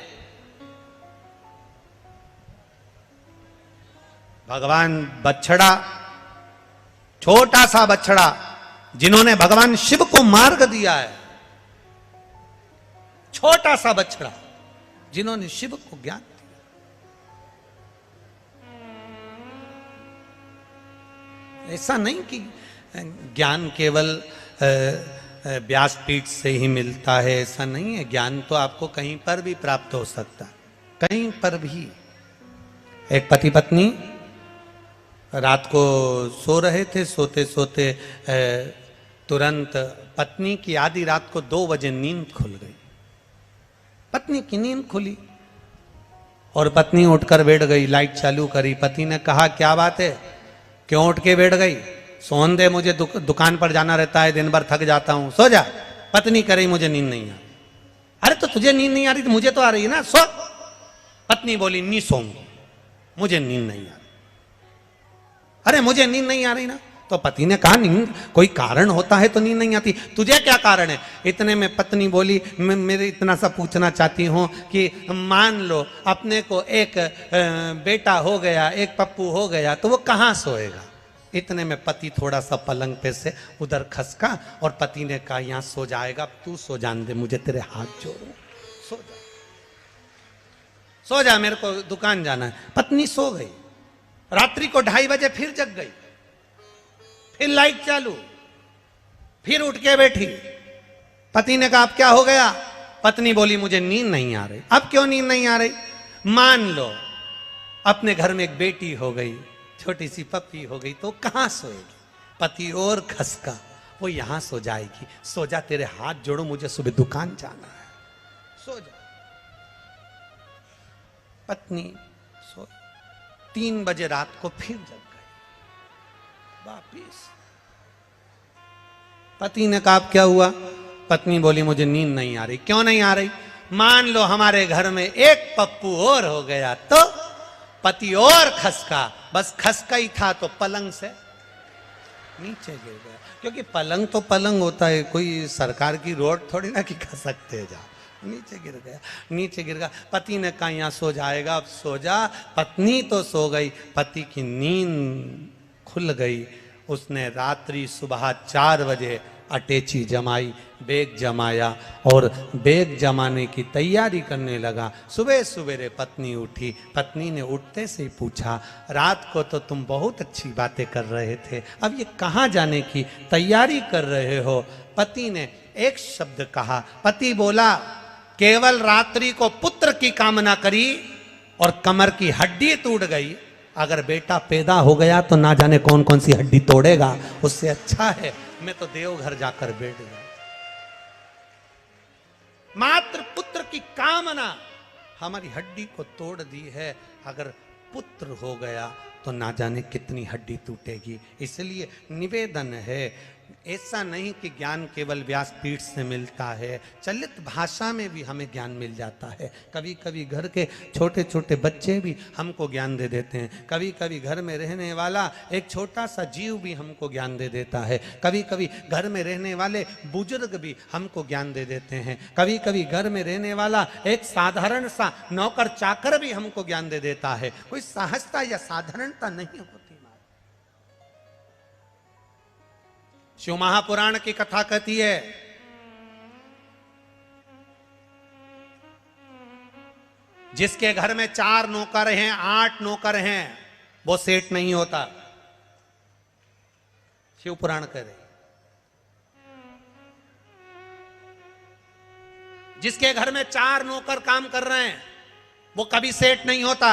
भगवान बछड़ा, छोटा सा बछड़ा जिन्होंने भगवान शिव को मार्ग दिया है, छोटा सा बछड़ा, जिन्होंने शिव को ज्ञान दिया। ऐसा नहीं कि ज्ञान केवल व्यासपीठ से ही मिलता है, ऐसा नहीं है। ज्ञान तो आपको कहीं पर भी प्राप्त हो सकता है, कहीं पर भी। एक पति पत्नी रात को सो रहे थे, सोते सोते तुरंत पत्नी की आधी रात को 2 बजे नींद खुल गई। पत्नी की नींद खुली और पत्नी उठकर बैठ गई, लाइट चालू करी। पति ने कहा क्या बात है, क्यों उठ के बैठ गई? सोन दे, मुझे दुकान पर जाना रहता है, दिन भर थक जाता हूं, सो जा। पत्नी कह रही मुझे नींद नहीं आ रही। अरे तो तुझे नींद नहीं आ रही तो मुझे तो आ रही है ना, सो। पत्नी बोली नहीं सोऊंगी, मुझे नींद नहीं आ रही। अरे मुझे नींद नहीं आ रही ना। तो पति ने कहा नींद कोई कारण होता है तो नींद नहीं आती, तुझे क्या कारण है? इतने में पत्नी बोली मैं मेरे इतना सा पूछना चाहती हूँ कि मान लो अपने को एक बेटा हो गया, एक पप्पू हो गया, तो वो कहाँ सोएगा? इतने में पति थोड़ा सा पलंग पे से उधर खसका और पति ने कहा यहाँ सो जाएगा, तू सो जान दे, मुझे तेरे हाथ जोड़ू, सो जा, सो जा, मेरे को दुकान जाना है। पत्नी सो गई। रात्रि को 2:30 बजे फिर जग गई, फिर लाइट चालू, फिर उठ के बैठी। पति ने कहा अब क्या हो गया? पत्नी बोली मुझे नींद नहीं आ रही। अब क्यों नींद नहीं आ रही? मान लो अपने घर में एक बेटी हो गई, छोटी सी पप्पी हो गई, तो कहां सोएगी? पति और खसका, वो यहां सो जाएगी। सो जा, तेरे हाथ जोड़ो, मुझे सुबह दुकान जाना है, सो जा। पत्नी सो 3 बजे रात को फिर जग गई वापिस। पति ने कहा क्या हुआ? पत्नी बोली मुझे नींद नहीं आ रही। क्यों नहीं आ रही? मान लो हमारे घर में एक पप्पू और हो गया तो? पति और खसका, बस खसका ही था तो पलंग से नीचे गिर गया। क्योंकि पलंग तो पलंग होता है, कोई सरकार की रोड थोड़ी ना कि खसकते जा। नीचे गिर गया, नीचे गिर गया। पति ने कहा यहाँ सो जाएगा, अब सो जा। पत्नी तो सो गई, पति की नींद खुल गई। उसने रात्रि सुबह 4 बजे अटैची जमाई, बेग जमाया और बेग जमाने की तैयारी करने लगा। सुबह सवेरे पत्नी उठी। पत्नी ने उठते से ही पूछा रात को तो तुम बहुत अच्छी बातें कर रहे थे, अब ये कहाँ जाने की तैयारी कर रहे हो? पति ने एक शब्द कहा। पति बोला केवल रात्रि को पुत्र की कामना करी और कमर की हड्डी टूट गई। अगर बेटा पैदा हो गया तो ना जाने कौन कौन सी हड्डी तोड़ेगा, उससे अच्छा है मैं तो देवघर जाकर बैठ गया। मात्र पुत्र की कामना हमारी हड्डी को तोड़ दी है। अगर पुत्र हो गया तो ना जाने कितनी हड्डी टूटेगी। इसलिए निवेदन है, ऐसा नहीं कि ज्ञान केवल व्यासपीठ से मिलता है, चलित भाषा में भी हमें ज्ञान मिल जाता है। कभी कभी घर के छोटे छोटे बच्चे भी हमको ज्ञान दे देते हैं। कभी कभी घर में रहने वाला एक छोटा सा जीव भी हमको ज्ञान दे देता है। कभी कभी घर में रहने वाले बुजुर्ग भी हमको ज्ञान दे देते हैं। कभी कभी घर में रहने वाला एक साधारण सा नौकर चाकर भी हमको ज्ञान दे देता है। कोई सहजता या साधारणता नहीं होती। शिव महापुराण की कथा कहती है जिसके घर में 4 नौकर हैं, 8 नौकर हैं, वो सेठ नहीं होता। शिव पुराण कह रहे जिसके घर में 4 नौकर काम कर रहे हैं वो कभी सेठ नहीं होता।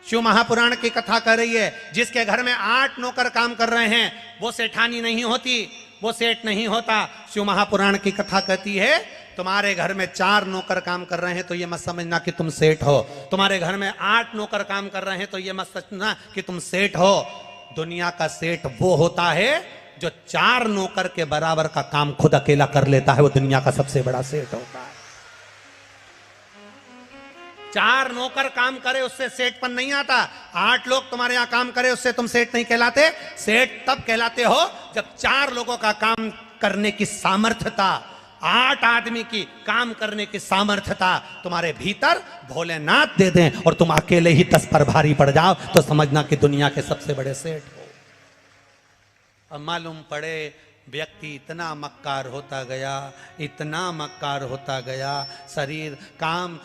शिव महापुराण की कथा कर रही है जिसके घर में 8 नौकर काम कर रहे हैं वो सेठानी नहीं होती, वो सेठ नहीं होता। शिव महापुराण की कथा कहती है तुम्हारे घर में 4 नौकर काम कर रहे हैं तो ये मत समझना कि तुम सेठ हो। तुम्हारे घर में 8 नौकर काम कर रहे हैं तो ये मत समझना कि तुम सेठ हो। दुनिया का सेठ वो होता है जो 4 नौकर के बराबर का काम खुद अकेला कर लेता है, वो दुनिया का सबसे बड़ा सेठ होता है। 4 नौकर काम करे उससे सेठपन नहीं आता। 8 लोग तुम्हारे यहां काम करे उससे तुम सेठ नहीं कहलाते। सेठ तब कहलाते हो जब 4 लोगों का काम करने की सामर्थ्यता, 8 आदमी की काम करने की सामर्थ्यता तुम्हारे भीतर भोलेनाथ दे दें और तुम अकेले ही 10 पर भारी पड़ जाओ तो समझना कि दुनिया के सबसे बड़े सेठ हो। अब मालूम पड़े व्यक्ति इतना मक्कार होता गया, इतना मक्कार होता गया, शरीर काम,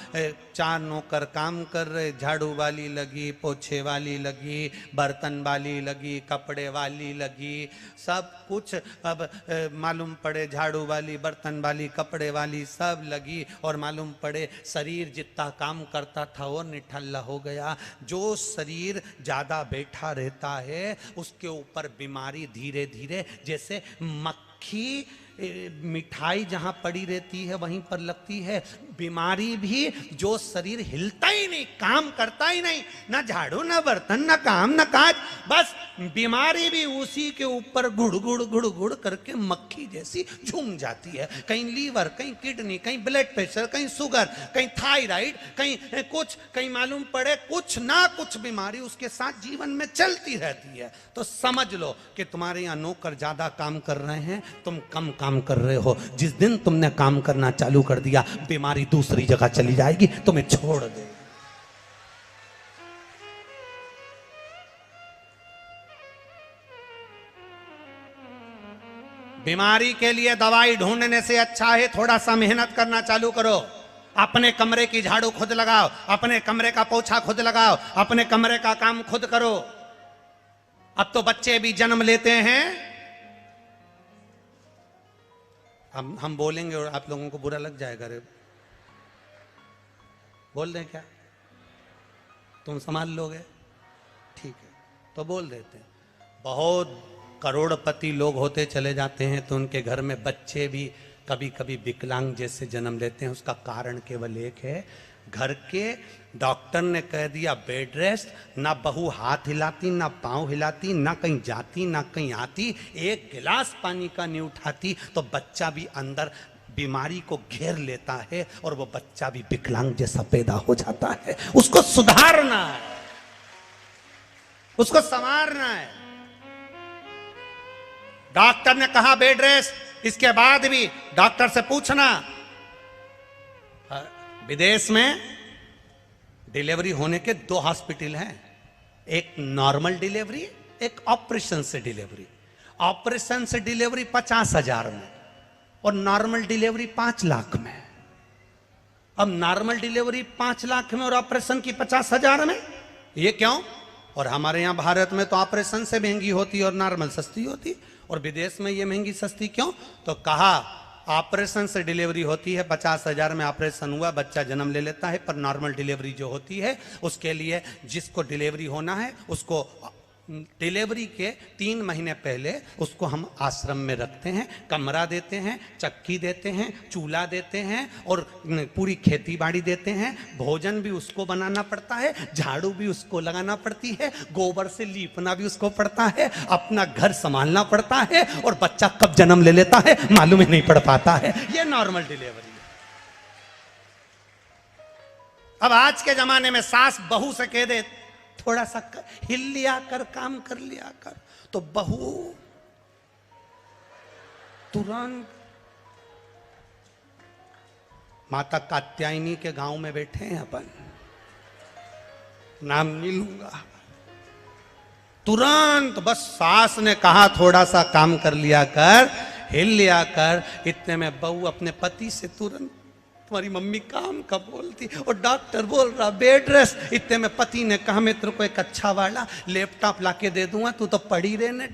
4 नौकर काम कर रहे, झाड़ू वाली लगी, पोछे वाली लगी, बर्तन वाली लगी, कपड़े वाली लगी, सब कुछ अब मालूम पड़े झाड़ू वाली, बर्तन वाली, कपड़े वाली सब लगी, और मालूम पड़े शरीर जितना काम करता था वो निठल्ला हो गया। जो शरीर ज़्यादा बैठा रहता है उसके ऊपर बीमारी धीरे धीरे, जैसे मक्खी मिठाई जहां पड़ी रहती है वहीं पर लगती है, बीमारी भी जो शरीर हिलता ही नहीं, काम करता ही नहीं, ना झाड़ू ना बर्तन ना काम ना काज, बस बीमारी भी उसी के ऊपर गुड़ गुड़ गुड़ गुड़ करके मक्खी जैसी झूम जाती है। कहीं लीवर, कहीं किडनी, कहीं ब्लड प्रेशर, कहीं शुगर, कहीं थायराइड, कहीं कुछ, कहीं मालूम पड़े कुछ ना कुछ बीमारी उसके साथ जीवन में चलती रहती है। तो समझ लो कि तुम्हारे यहाँ नौकर ज्यादा काम कर रहे हैं, तुम कम काम कर रहे हो। जिस दिन तुमने काम करना चालू कर दिया बीमारी दूसरी जगह चली जाएगी, तुम्हें छोड़ दे। बीमारी के लिए दवाई ढूंढने से अच्छा है थोड़ा सा मेहनत करना चालू करो। अपने कमरे की झाड़ू खुद लगाओ, अपने कमरे का पोछा खुद लगाओ, अपने कमरे का काम खुद करो। अब तो बच्चे भी जन्म लेते हैं, हम बोलेंगे और आप लोगों को बुरा लग जाएगा। रे बोल दें क्या? तुम संभाल लोगे? ठीक है, तो बोल देते हैं। बहुत करोड़पति लोग होते चले जाते हैं तो उनके घर में बच्चे भी कभी कभी विकलांग जैसे जन्म लेते हैं। उसका कारण केवल एक है, घर के डॉक्टर ने कह दिया बेड रेस्ट, ना बहू हाथ हिलाती, ना पांव हिलाती, ना कहीं जाती, ना कहीं आती, एक गिलास पानी का नहीं उठाती, तो बच्चा भी अंदर बीमारी को घेर लेता है और वो बच्चा भी विकलांग जैसा पैदा हो जाता है। उसको सुधारना है, उसको संवारना है। डॉक्टर ने कहा बेड रेस्ट, इसके बाद भी डॉक्टर से पूछना। विदेश में डिलीवरी होने के 2 हॉस्पिटल हैं, एक नॉर्मल डिलीवरी, एक ऑपरेशन से डिलीवरी। ऑपरेशन से डिलीवरी 50,000 में और नॉर्मल डिलीवरी 5 लाख में। अब नॉर्मल डिलीवरी 5 लाख में और ऑपरेशन की 50,000 में, ये क्यों? और हमारे यहां भारत में तो ऑपरेशन से महंगी होती और नॉर्मल सस्ती होती, और विदेश में ये महंगी सस्ती क्यों? तो कहा ऑपरेशन से डिलीवरी होती है 50,000 में, ऑपरेशन हुआ बच्चा जन्म ले लेता है, पर नॉर्मल डिलीवरी जो होती है उसके लिए जिसको डिलीवरी होना है उसको डिलीवरी के 3 महीने पहले उसको हम आश्रम में रखते हैं, कमरा देते हैं, चक्की देते हैं, चूल्हा देते हैं और पूरी खेती बाड़ी देते हैं। भोजन भी उसको बनाना पड़ता है, झाड़ू भी उसको लगाना पड़ती है, गोबर से लीपना भी उसको पड़ता है, अपना घर संभालना पड़ता है, और बच्चा कब जन्म ले लेता है मालूम ही नहीं पड़ पाता है। ये नॉर्मल डिलीवरी है। अब आज के जमाने में सास बहू से कह दे थोड़ा सा हिल लिया कर, काम कर लिया कर, तो बहू तुरंत। माता कात्यायनी के गांव में बैठे हैं अपन, नाम नहीं लूंगा, तुरंत बस सास ने कहा थोड़ा सा काम कर लिया कर, हिल लिया कर, इतने में बहू अपने पति से तुरंत तुम्हारी मम्मी काम का बोलती, और डॉक्टर बोल रहा बेड रेस्ट। इतने में पति ने कहा मैं तेरे को एक अच्छा वाला लैपटॉप लाके दे दूंगा, तू तो पड़ी रहने,